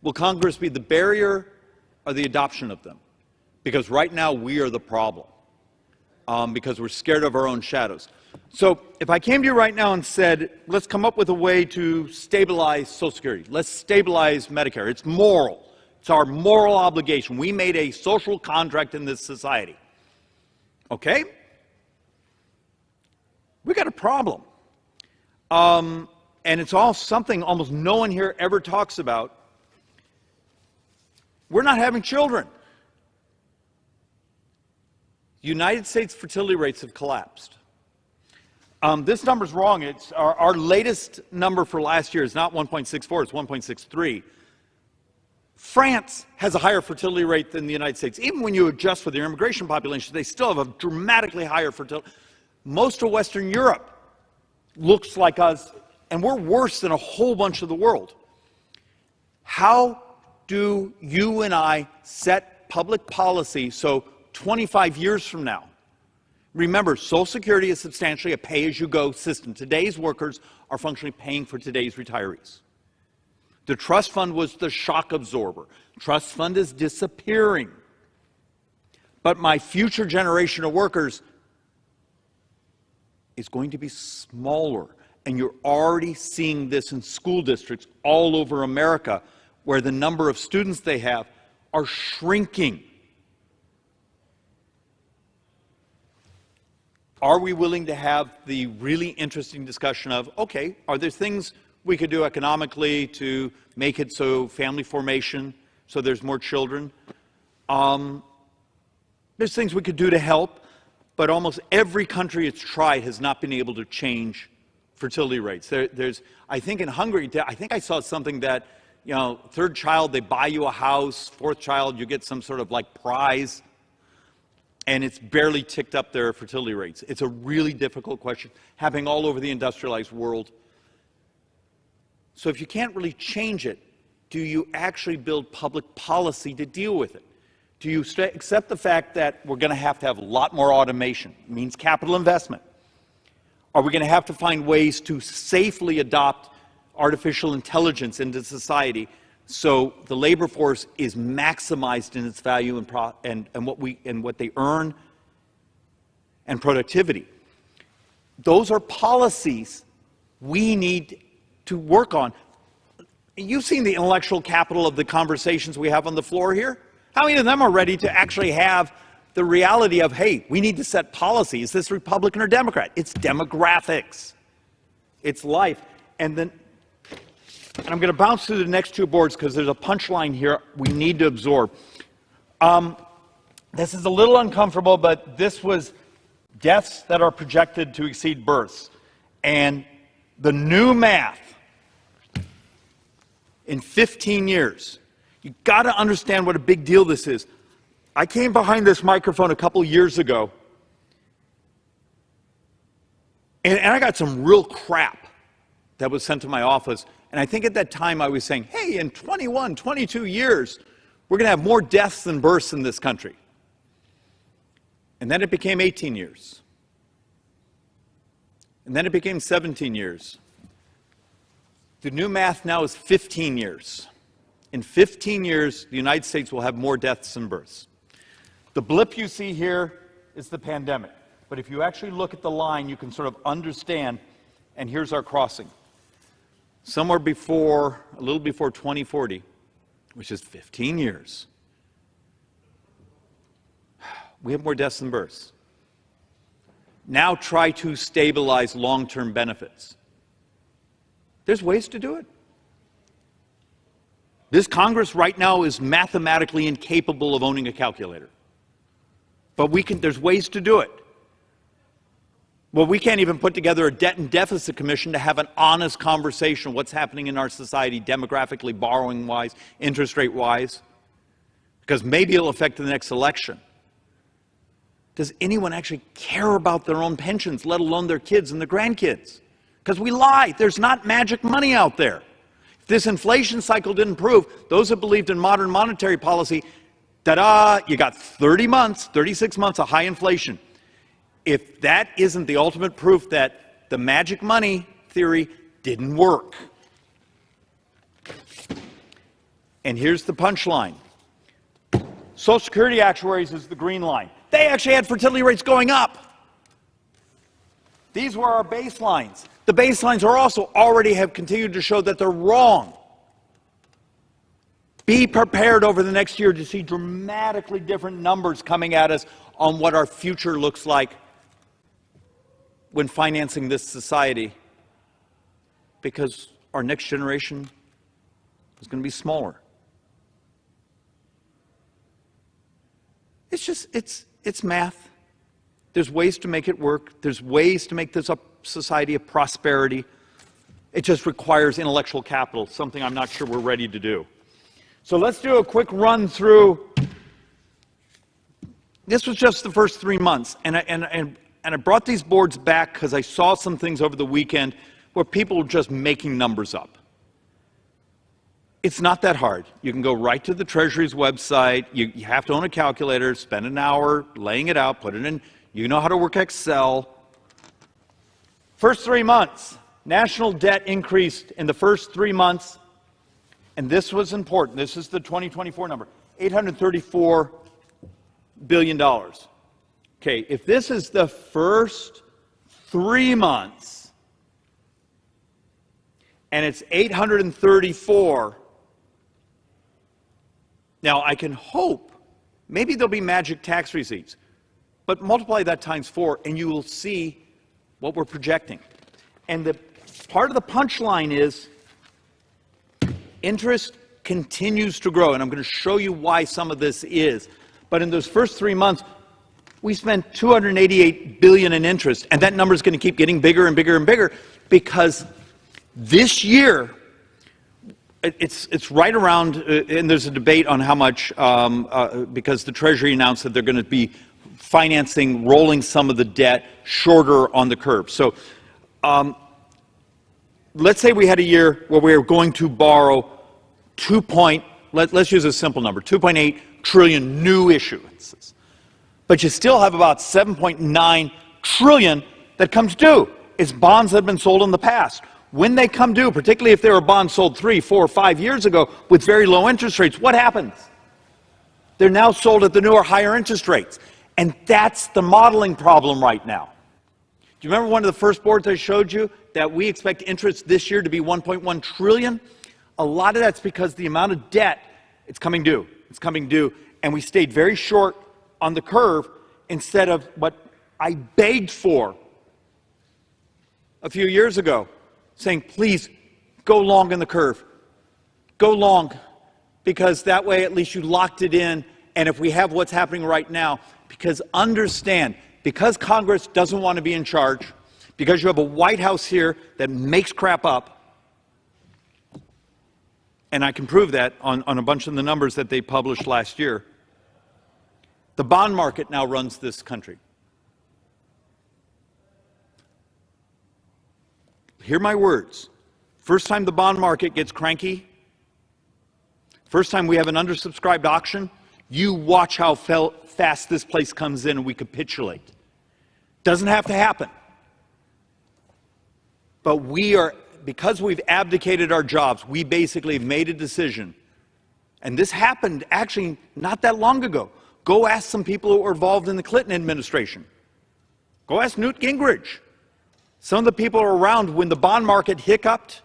Will Congress be the barrier or the adoption of them? Because right now we are the problem, because we're scared of our own shadows. So if I came to you right now and said, let's come up with a way to stabilize Social Security, let's stabilize Medicare, it's moral. It's our moral obligation. We made a social contract in this society. Okay? We got a problem. And it's all something almost no one here ever talks about. We're not having children. United States fertility rates have collapsed. This number's wrong. It's our latest number for last year is not 1.64, it's 1.63. France has a higher fertility rate than the United States. Even when you adjust for their immigration population, they still have a dramatically higher fertility. Most of Western Europe looks like us, and we're worse than a whole bunch of the world. How do you and I set public policy so 25 years from now, remember, Social Security is substantially a pay-as-you-go system. Today's workers are functionally paying for today's retirees. The trust fund was the shock absorber. Trust fund is disappearing. But my future generation of workers is going to be smaller. And you're already seeing this in school districts all over America, where the number of students they have are shrinking. Are we willing to have the really interesting discussion of, okay, are there things we could do economically to make it so family formation, so there's more children? There's things we could do to help, but almost every country it's tried has not been able to change fertility rates. I think in Hungary, I think I saw something that, you know, third child, they buy you a house, fourth child, you get some sort of like prize, and it's barely ticked up their fertility rates. It's a really difficult question, happening all over the industrialized world. So if you can't really change it, do you actually build public policy to deal with it? Do you accept the fact that we're going to have a lot more automation? It means capital investment. Are we going to have to find ways to safely adopt artificial intelligence into society so the labor force is maximized in its value and what they earn and productivity? Those are policies we need to work on. You've seen the intellectual capital of the conversations we have on the floor here. How many of them are ready to actually have the reality of, hey, we need to set policy? Is this Republican or Democrat? It's demographics. It's life. And I'm going to bounce through the next two boards because there's a punchline here we need to absorb. This is a little uncomfortable, but this was deaths that are projected to exceed births. And the new math in 15 years, you've got to understand what a big deal this is. I came behind this microphone a couple years ago, and I got some real crap that was sent to my office. And I think at that time I was saying, hey, in 21, 22 years, we're going to have more deaths than births in this country. And then it became 18 years. And then it became 17 years. The new math now is 15 years. In 15 years, the United States will have more deaths than births. The blip you see here is the pandemic. But if you actually look at the line, you can sort of understand, and here's our crossing. Somewhere before, a little before 2040, which is 15 years, we have more deaths than births. Now try to stabilize long-term benefits. There's ways to do it. This Congress right now is mathematically incapable of owning a calculator. But there's ways to do it. Well, we can't even put together a debt and deficit commission to have an honest conversation what's happening in our society demographically, borrowing-wise, interest rate-wise, because maybe it'll affect the next election. Does anyone actually care about their own pensions, let alone their kids and their grandkids? Because we lie. There's not magic money out there. If this inflation cycle didn't prove, those who believed in modern monetary policy, ta-da, you got 30 months, 36 months of high inflation. If that isn't the ultimate proof that the magic money theory didn't work. And here's the punchline. Social Security actuaries is the green line. They actually had fertility rates going up. These were our baselines. The baselines are also already have continued to show that they're wrong. Be prepared over the next year to see dramatically different numbers coming at us on what our future looks like when financing this society, because our next generation is going to be smaller. It's just, it's math. There's ways to make it work. There's ways to make this a society of prosperity. It just requires intellectual capital, something I'm not sure we're ready to do. So let's do a quick run through. This was just the first 3 months, and I brought these boards back because I saw some things over the weekend where people were just making numbers up. It's not that hard. You can go right to the Treasury's website. You have to own a calculator, spend an hour laying it out, put it in. You know how to work Excel. First 3 months, national debt increased in the first 3 months, and this was important. This is the 2024 number, $834 billion. Okay, if this is the first 3 months, and it's 834, now I can hope maybe there'll be magic tax receipts, but multiply that times 4 and you will see what we're projecting. And the part of the punchline is interest continues to grow, and I'm going to show you why some of this is. But in those first 3 months, we spent $288 billion in interest, and that number is going to keep getting bigger and bigger and bigger because this year, it's right around, and there's a debate on how much, because the Treasury announced that they're going to be financing, rolling some of the debt shorter on the curve. So let's say we had a year where we were going to borrow let's use a simple number, 2.8 trillion new issuances. But you still have about 7.9 trillion that comes due. It's bonds that have been sold in the past. When they come due, particularly if they were bonds sold 3, 4, 5 years ago with very low interest rates, what happens? They're now sold at the newer, higher interest rates. And that's the modeling problem right now. Do you remember one of the first boards I showed you that we expect interest this year to be 1.1 trillion? A lot of that's because the amount of debt, it's coming due. It's coming due. And we stayed very short on the curve instead of what I begged for a few years ago, saying, please, go long in the curve. Go long, because that way at least you locked it in, and if we have what's happening right now, because understand, because Congress doesn't want to be in charge, because you have a White House here that makes crap up, and I can prove that on a bunch of the numbers that they published last year, the bond market now runs this country. Hear my words. First time the bond market gets cranky, first time we have an undersubscribed auction, you watch how fast this place comes in and we capitulate. Doesn't have to happen. But we are, because we've abdicated our jobs, we basically have made a decision. And this happened actually not that long ago. Go ask some people who were involved in the Clinton administration. Go ask Newt Gingrich. Some of the people are around when the bond market hiccuped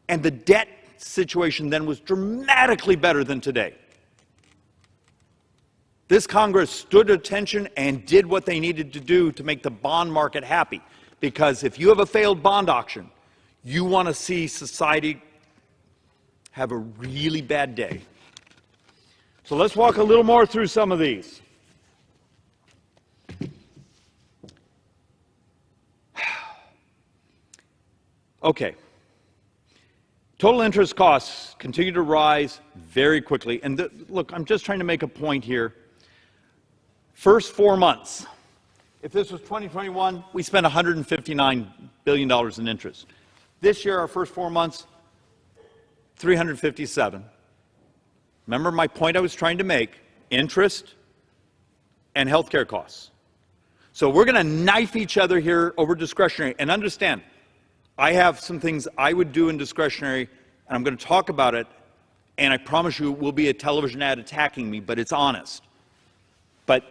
and the debt situation then was dramatically better than today. This Congress stood at attention and did what they needed to do to make the bond market happy. Because if you have a failed bond auction, you want to see society have a really bad day. So let's walk a little more through some of these. Okay. Total interest costs continue to rise very quickly. And look, I'm just trying to make a point here. First 4 months, if this was 2021, we spent $159 billion in interest. This year, our first 4 months, 357. Remember my point I was trying to make? Interest and healthcare costs. So we're going to knife each other here over discretionary. And understand, I have some things I would do in discretionary, and I'm going to talk about it, and I promise you it will be a television ad attacking me, but it's honest. But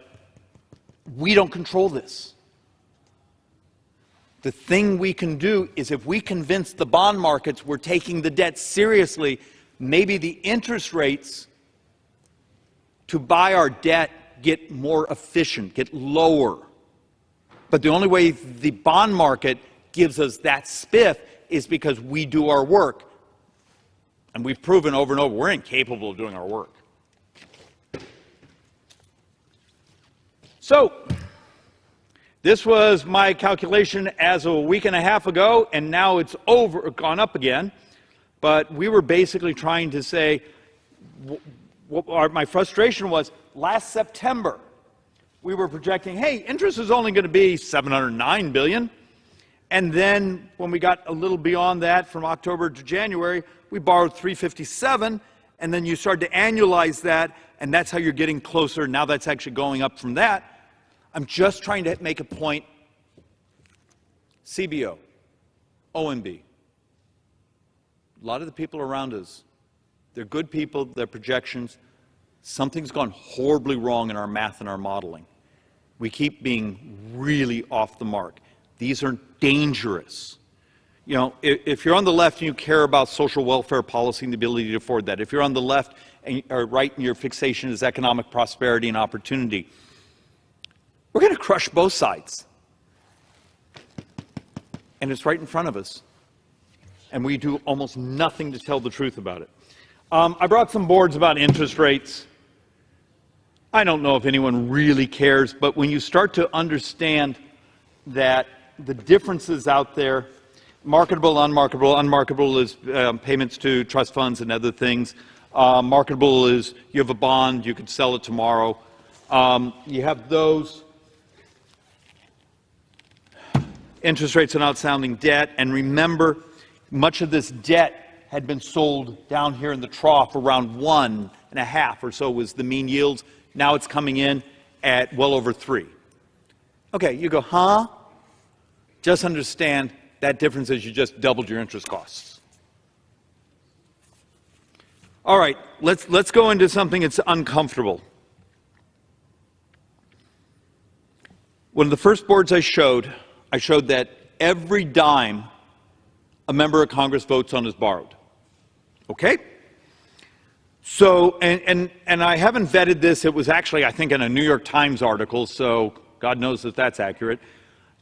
we don't control this. The thing we can do is if we convince the bond markets we're taking the debt seriously, maybe the interest rates to buy our debt get more efficient, get lower. But the only way the bond market gives us that spiff is because we do our work. And we've proven over and over we're incapable of doing our work. So, this was my calculation as of a week and a half ago, and now it's gone up again. But we were basically trying to say, my frustration was last September, we were projecting, hey, interest is only going to be $709 billion. And then when we got a little beyond that from October to January, we borrowed $357, and then you start to annualize that, and that's how you're getting closer. Now that's actually going up from that. I'm just trying to make a point. CBO, OMB, a lot of the people around us, they're good people, they're projections. Something's gone horribly wrong in our math and our modeling. We keep being really off the mark. These are dangerous. You know, if you're on the left and you care about social welfare policy and the ability to afford that, if you're on the left or right and your fixation is economic prosperity and opportunity, we're going to crush both sides. And it's right in front of us. And we do almost nothing to tell the truth about it. I brought some boards about interest rates. I don't know if anyone really cares, but when you start to understand that the differences out there, marketable, unmarketable is payments to trust funds and other things. Marketable is you have a bond, you could sell it tomorrow. You have those. Interest rates on outstanding debt, and remember, much of this debt had been sold down here in the trough around 1.5 or so was the mean yields. Now it's coming in at well over 3. Okay, you go, huh? Just understand that difference is you just doubled your interest costs. All right, let's go into something that's uncomfortable. One of the first boards I showed that every dime a member of Congress votes on is borrowed. Okay? So, and I haven't vetted this. It was actually, I think, in a New York Times article, so God knows if that's accurate,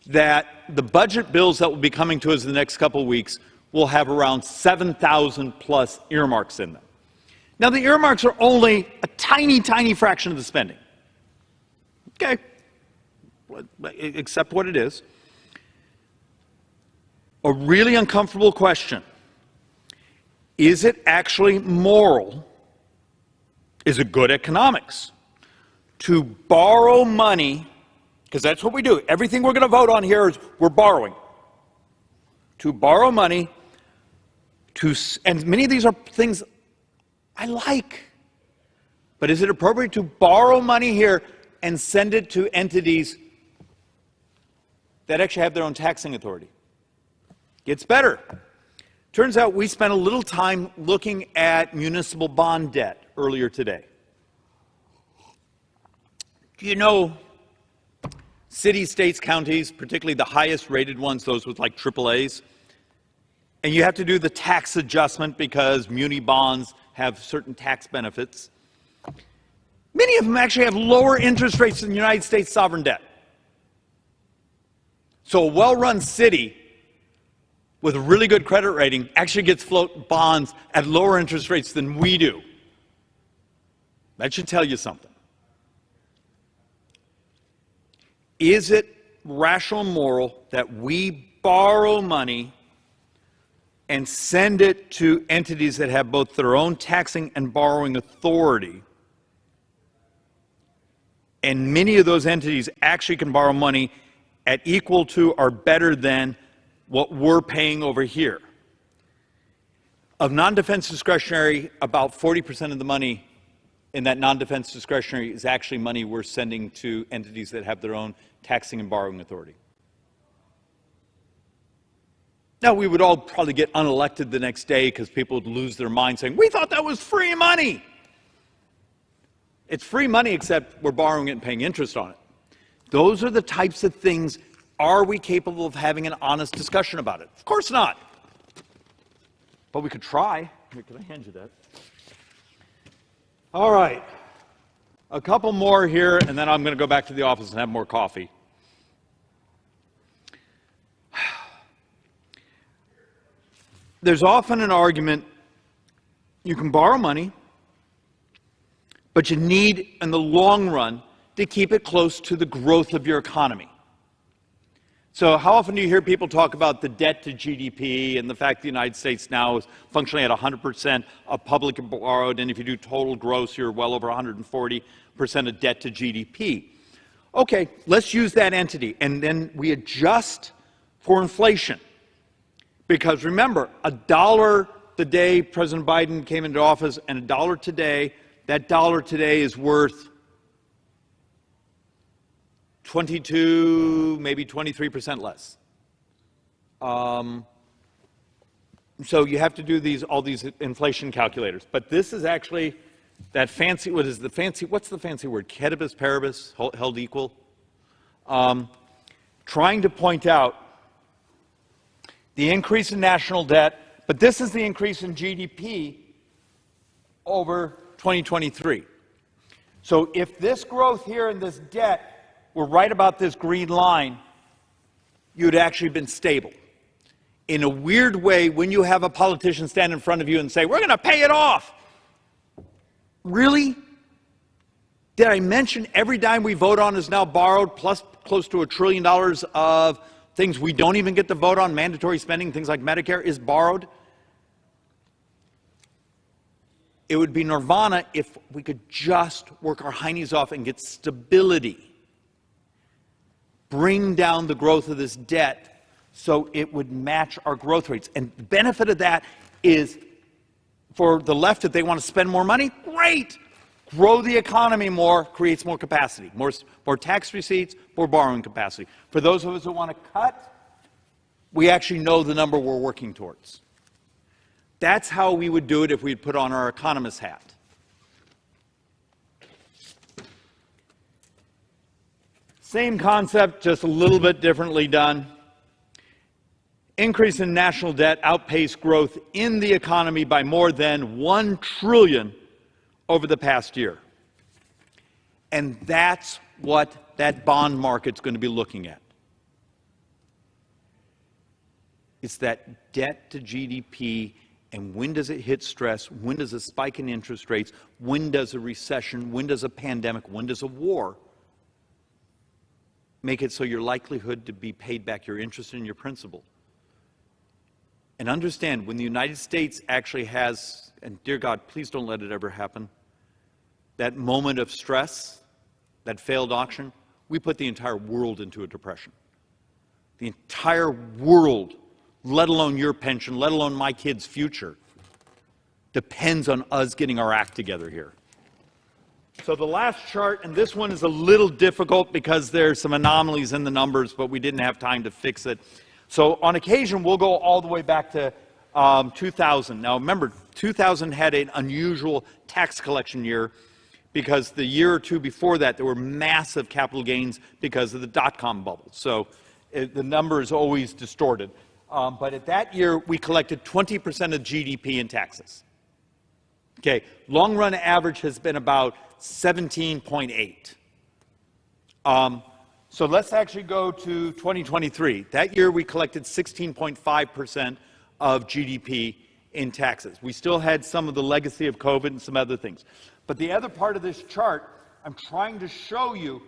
that the budget bills that will be coming to us in the next couple of weeks will have around 7,000 plus earmarks in them. Now, the earmarks are only a tiny, tiny fraction of the spending. Okay? Accept what it is. A really uncomfortable question. Is it actually moral? Is it good economics to borrow money, because that's what we do. Everything we're going to vote on here is we're borrowing. To borrow money, and many of these are things I like. But is it appropriate to borrow money here and send it to entities that actually have their own taxing authority? Gets better. Turns out we spent a little time looking at municipal bond debt earlier today. Do you know cities, states, counties, particularly the highest rated ones, those with like AAAs, and you have to do the tax adjustment because muni bonds have certain tax benefits. Many of them actually have lower interest rates than the United States sovereign debt. So a well-run city with a really good credit rating actually gets float bonds at lower interest rates than we do. That should tell you something. Is it rational and moral that we borrow money and send it to entities that have both their own taxing and borrowing authority, and many of those entities actually can borrow money at equal to or better than what we're paying over here. Of non-defense discretionary, about 40% of the money in that non-defense discretionary is actually money we're sending to entities that have their own taxing and borrowing authority. Now, we would all probably get unelected the next day because people would lose their mind saying, we thought that was free money. It's free money, except we're borrowing it and paying interest on it. Those are the types of things. Are we capable of having an honest discussion about it? Of course not. But we could try. Here, can I hand you that? All right. A couple more here, and then I'm going to go back to the office and have more coffee. There's often an argument, you can borrow money, but you need, in the long run, to keep it close to the growth of your economy. So how often do you hear people talk about the debt to GDP and the fact the United States now is functionally at 100% of public and borrowed, and if you do total gross, you're well over 140% of debt to GDP. Okay, let's use that entity, and then we adjust for inflation. Because remember, $1 the day President Biden came into office and $1 today, that dollar today is worth 22, maybe 23% less. So you have to do all these inflation calculators. But this is actually that fancy, what's the fancy word? Ceteris paribus, held equal. Trying to point out the increase in national debt, but this is the increase in GDP over 2023. So if this growth here in this debt were right about this green line, you'd actually been stable. In a weird way, when you have a politician stand in front of you and say, we're going to pay it off. Really? Did I mention every dime we vote on is now borrowed, plus close to $1 trillion of things we don't even get to vote on, mandatory spending, things like Medicare, is borrowed? It would be nirvana if we could just work our heinies off and get stability. Bring down the growth of this debt so it would match our growth rates. And the benefit of that is, for the left, if they want to spend more money, great! Grow the economy more, creates more capacity, more tax receipts, more borrowing capacity. For those of us who want to cut, we actually know the number we're working towards. That's how we would do it if we'd put on our economist hat. Same concept, just a little bit differently done. Increase in national debt outpaced growth in the economy by more than $1 trillion over the past year. And that's what that bond market's going to be looking at. It's that debt to GDP, and when does it hit stress? When does a spike in interest rates? When does a recession? When does a pandemic? When does a war make it so your likelihood to be paid back your interest and your principal? And understand, when the United States actually has, and dear God, please don't let it ever happen, that moment of stress, that failed auction, we put the entire world into a depression. The entire world, let alone your pension, let alone my kids' future, depends on us getting our act together here. So the last chart, and this one is a little difficult because there's some anomalies in the numbers, but we didn't have time to fix it. So on occasion, we'll go all the way back to 2000. Now remember, 2000 had an unusual tax collection year because the year or two before that, there were massive capital gains because of the dot-com bubble. So the number is always distorted. But at that year, we collected 20% of GDP in taxes. Okay, long-run average has been about 17.8. So let's actually go to 2023. That year, we collected 16.5% of GDP in taxes. We still had some of the legacy of COVID and some other things. But the other part of this chart, I'm trying to show you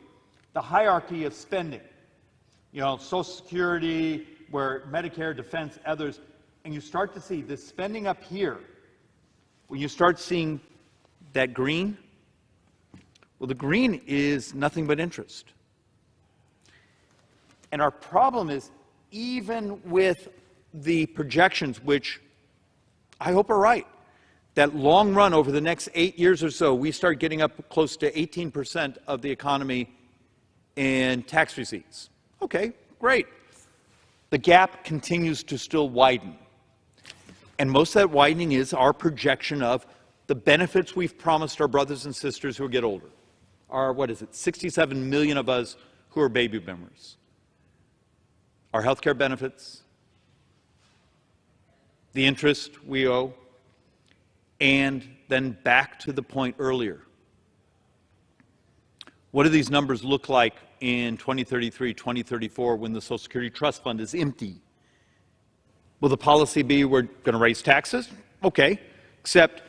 the hierarchy of spending. You know, Social Security, where Medicare, defense, others, and you start to see this spending up here, when you start seeing that green, well, the green is nothing but interest. And our problem is, even with the projections, which I hope are right, that long run over the next 8 years or so, we start getting up close to 18% of the economy in tax receipts. Okay, great. The gap continues to still widen. And most of that widening is our projection of the benefits we've promised our brothers and sisters who get older. Our, 67 million of us who are baby boomers. Our health care benefits, the interest we owe, and then back to the point earlier. What do these numbers look like in 2033, 2034 when the Social Security Trust Fund is empty? Will the policy be we're going to raise taxes? Okay, except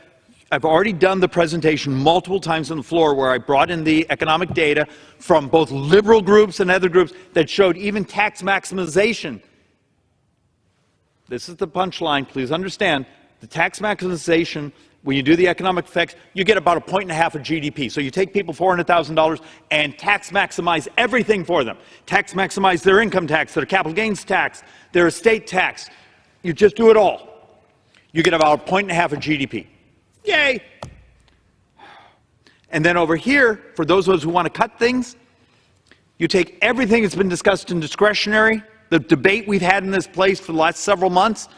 I've already done the presentation multiple times on the floor where I brought in the economic data from both liberal groups and other groups that showed even tax maximization. This is the punchline, please understand. The tax maximization, when you do the economic effects, you get about 1.5 points of GDP. So you take people $400,000 and tax maximize everything for them. Tax maximize their income tax, their capital gains tax, their estate tax. You just do it all. You get about 1.5 points of GDP. Yay! And then over here, for those of us who want to cut things, you take everything that's been discussed in discretionary, the debate we've had in this place for the last several months,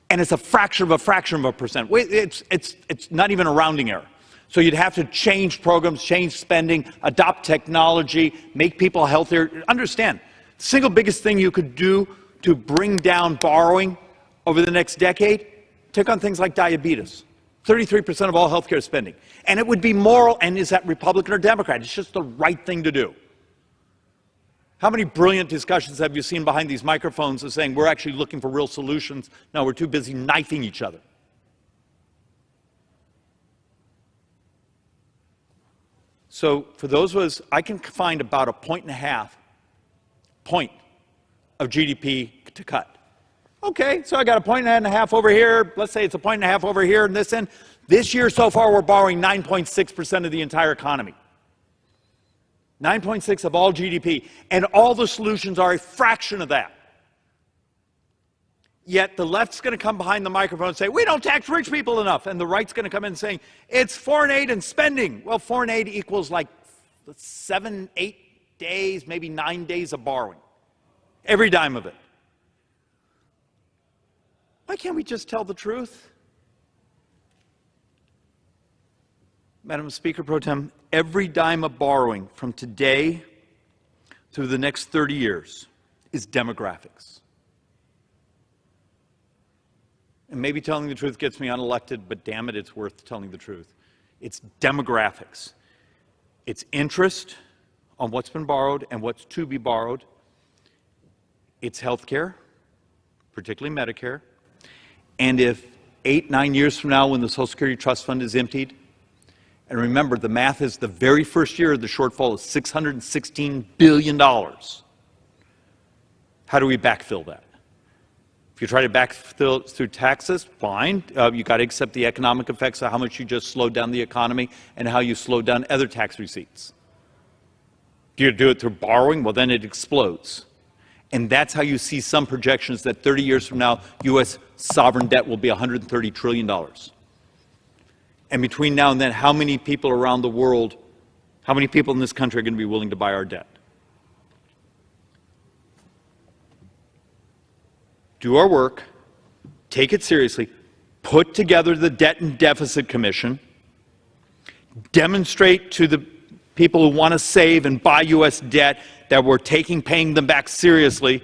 and it's a fraction of a percent. It's not even a rounding error. So you'd have to change programs, change spending, adopt technology, make people healthier. Understand, the single biggest thing you could do to bring down borrowing over the next decade, take on things like diabetes. 33% of all healthcare spending. And it would be moral, and is that Republican or Democrat? It's just the right thing to do. How many brilliant discussions have you seen behind these microphones of saying we're actually looking for real solutions? No, we're too busy knifing each other. So for those of us, I can find about 1.5 point of GDP to cut. Okay, so I got 1.5 points over here. Let's say it's 1.5 points over here and this end. This year so far, we're borrowing 9.6% of the entire economy. 9.6 of all GDP. And all the solutions are a fraction of that. Yet the left's going to come behind the microphone and say, we don't tax rich people enough. And the right's going to come in saying, it's foreign aid and spending. Well, foreign aid equals like 7, 8 days, maybe 9 days of borrowing. Every dime of it. Why can't we just tell the truth? Madam Speaker Pro Tem, every dime of borrowing from today through the next 30 years is demographics. And maybe telling the truth gets me unelected, but damn it, it's worth telling the truth. It's demographics. It's interest on what's been borrowed and what's to be borrowed. It's health care, particularly Medicare. And if 8, 9 years from now when the Social Security Trust Fund is emptied, and remember the math is the very first year of the shortfall is $616 billion. How do we backfill that? If you try to backfill through taxes, fine. You got to accept the economic effects of how much you just slowed down the economy and how you slowed down other tax receipts. Do you do it through borrowing? Well, then it explodes. And that's how you see some projections that 30 years from now, U.S. sovereign debt will be $130 trillion. And between now and then, how many people around the world, how many people in this country are going to be willing to buy our debt? Do our work, take it seriously, put together the Debt and Deficit Commission, demonstrate to the people who want to save and buy U.S. debt that we're paying them back seriously.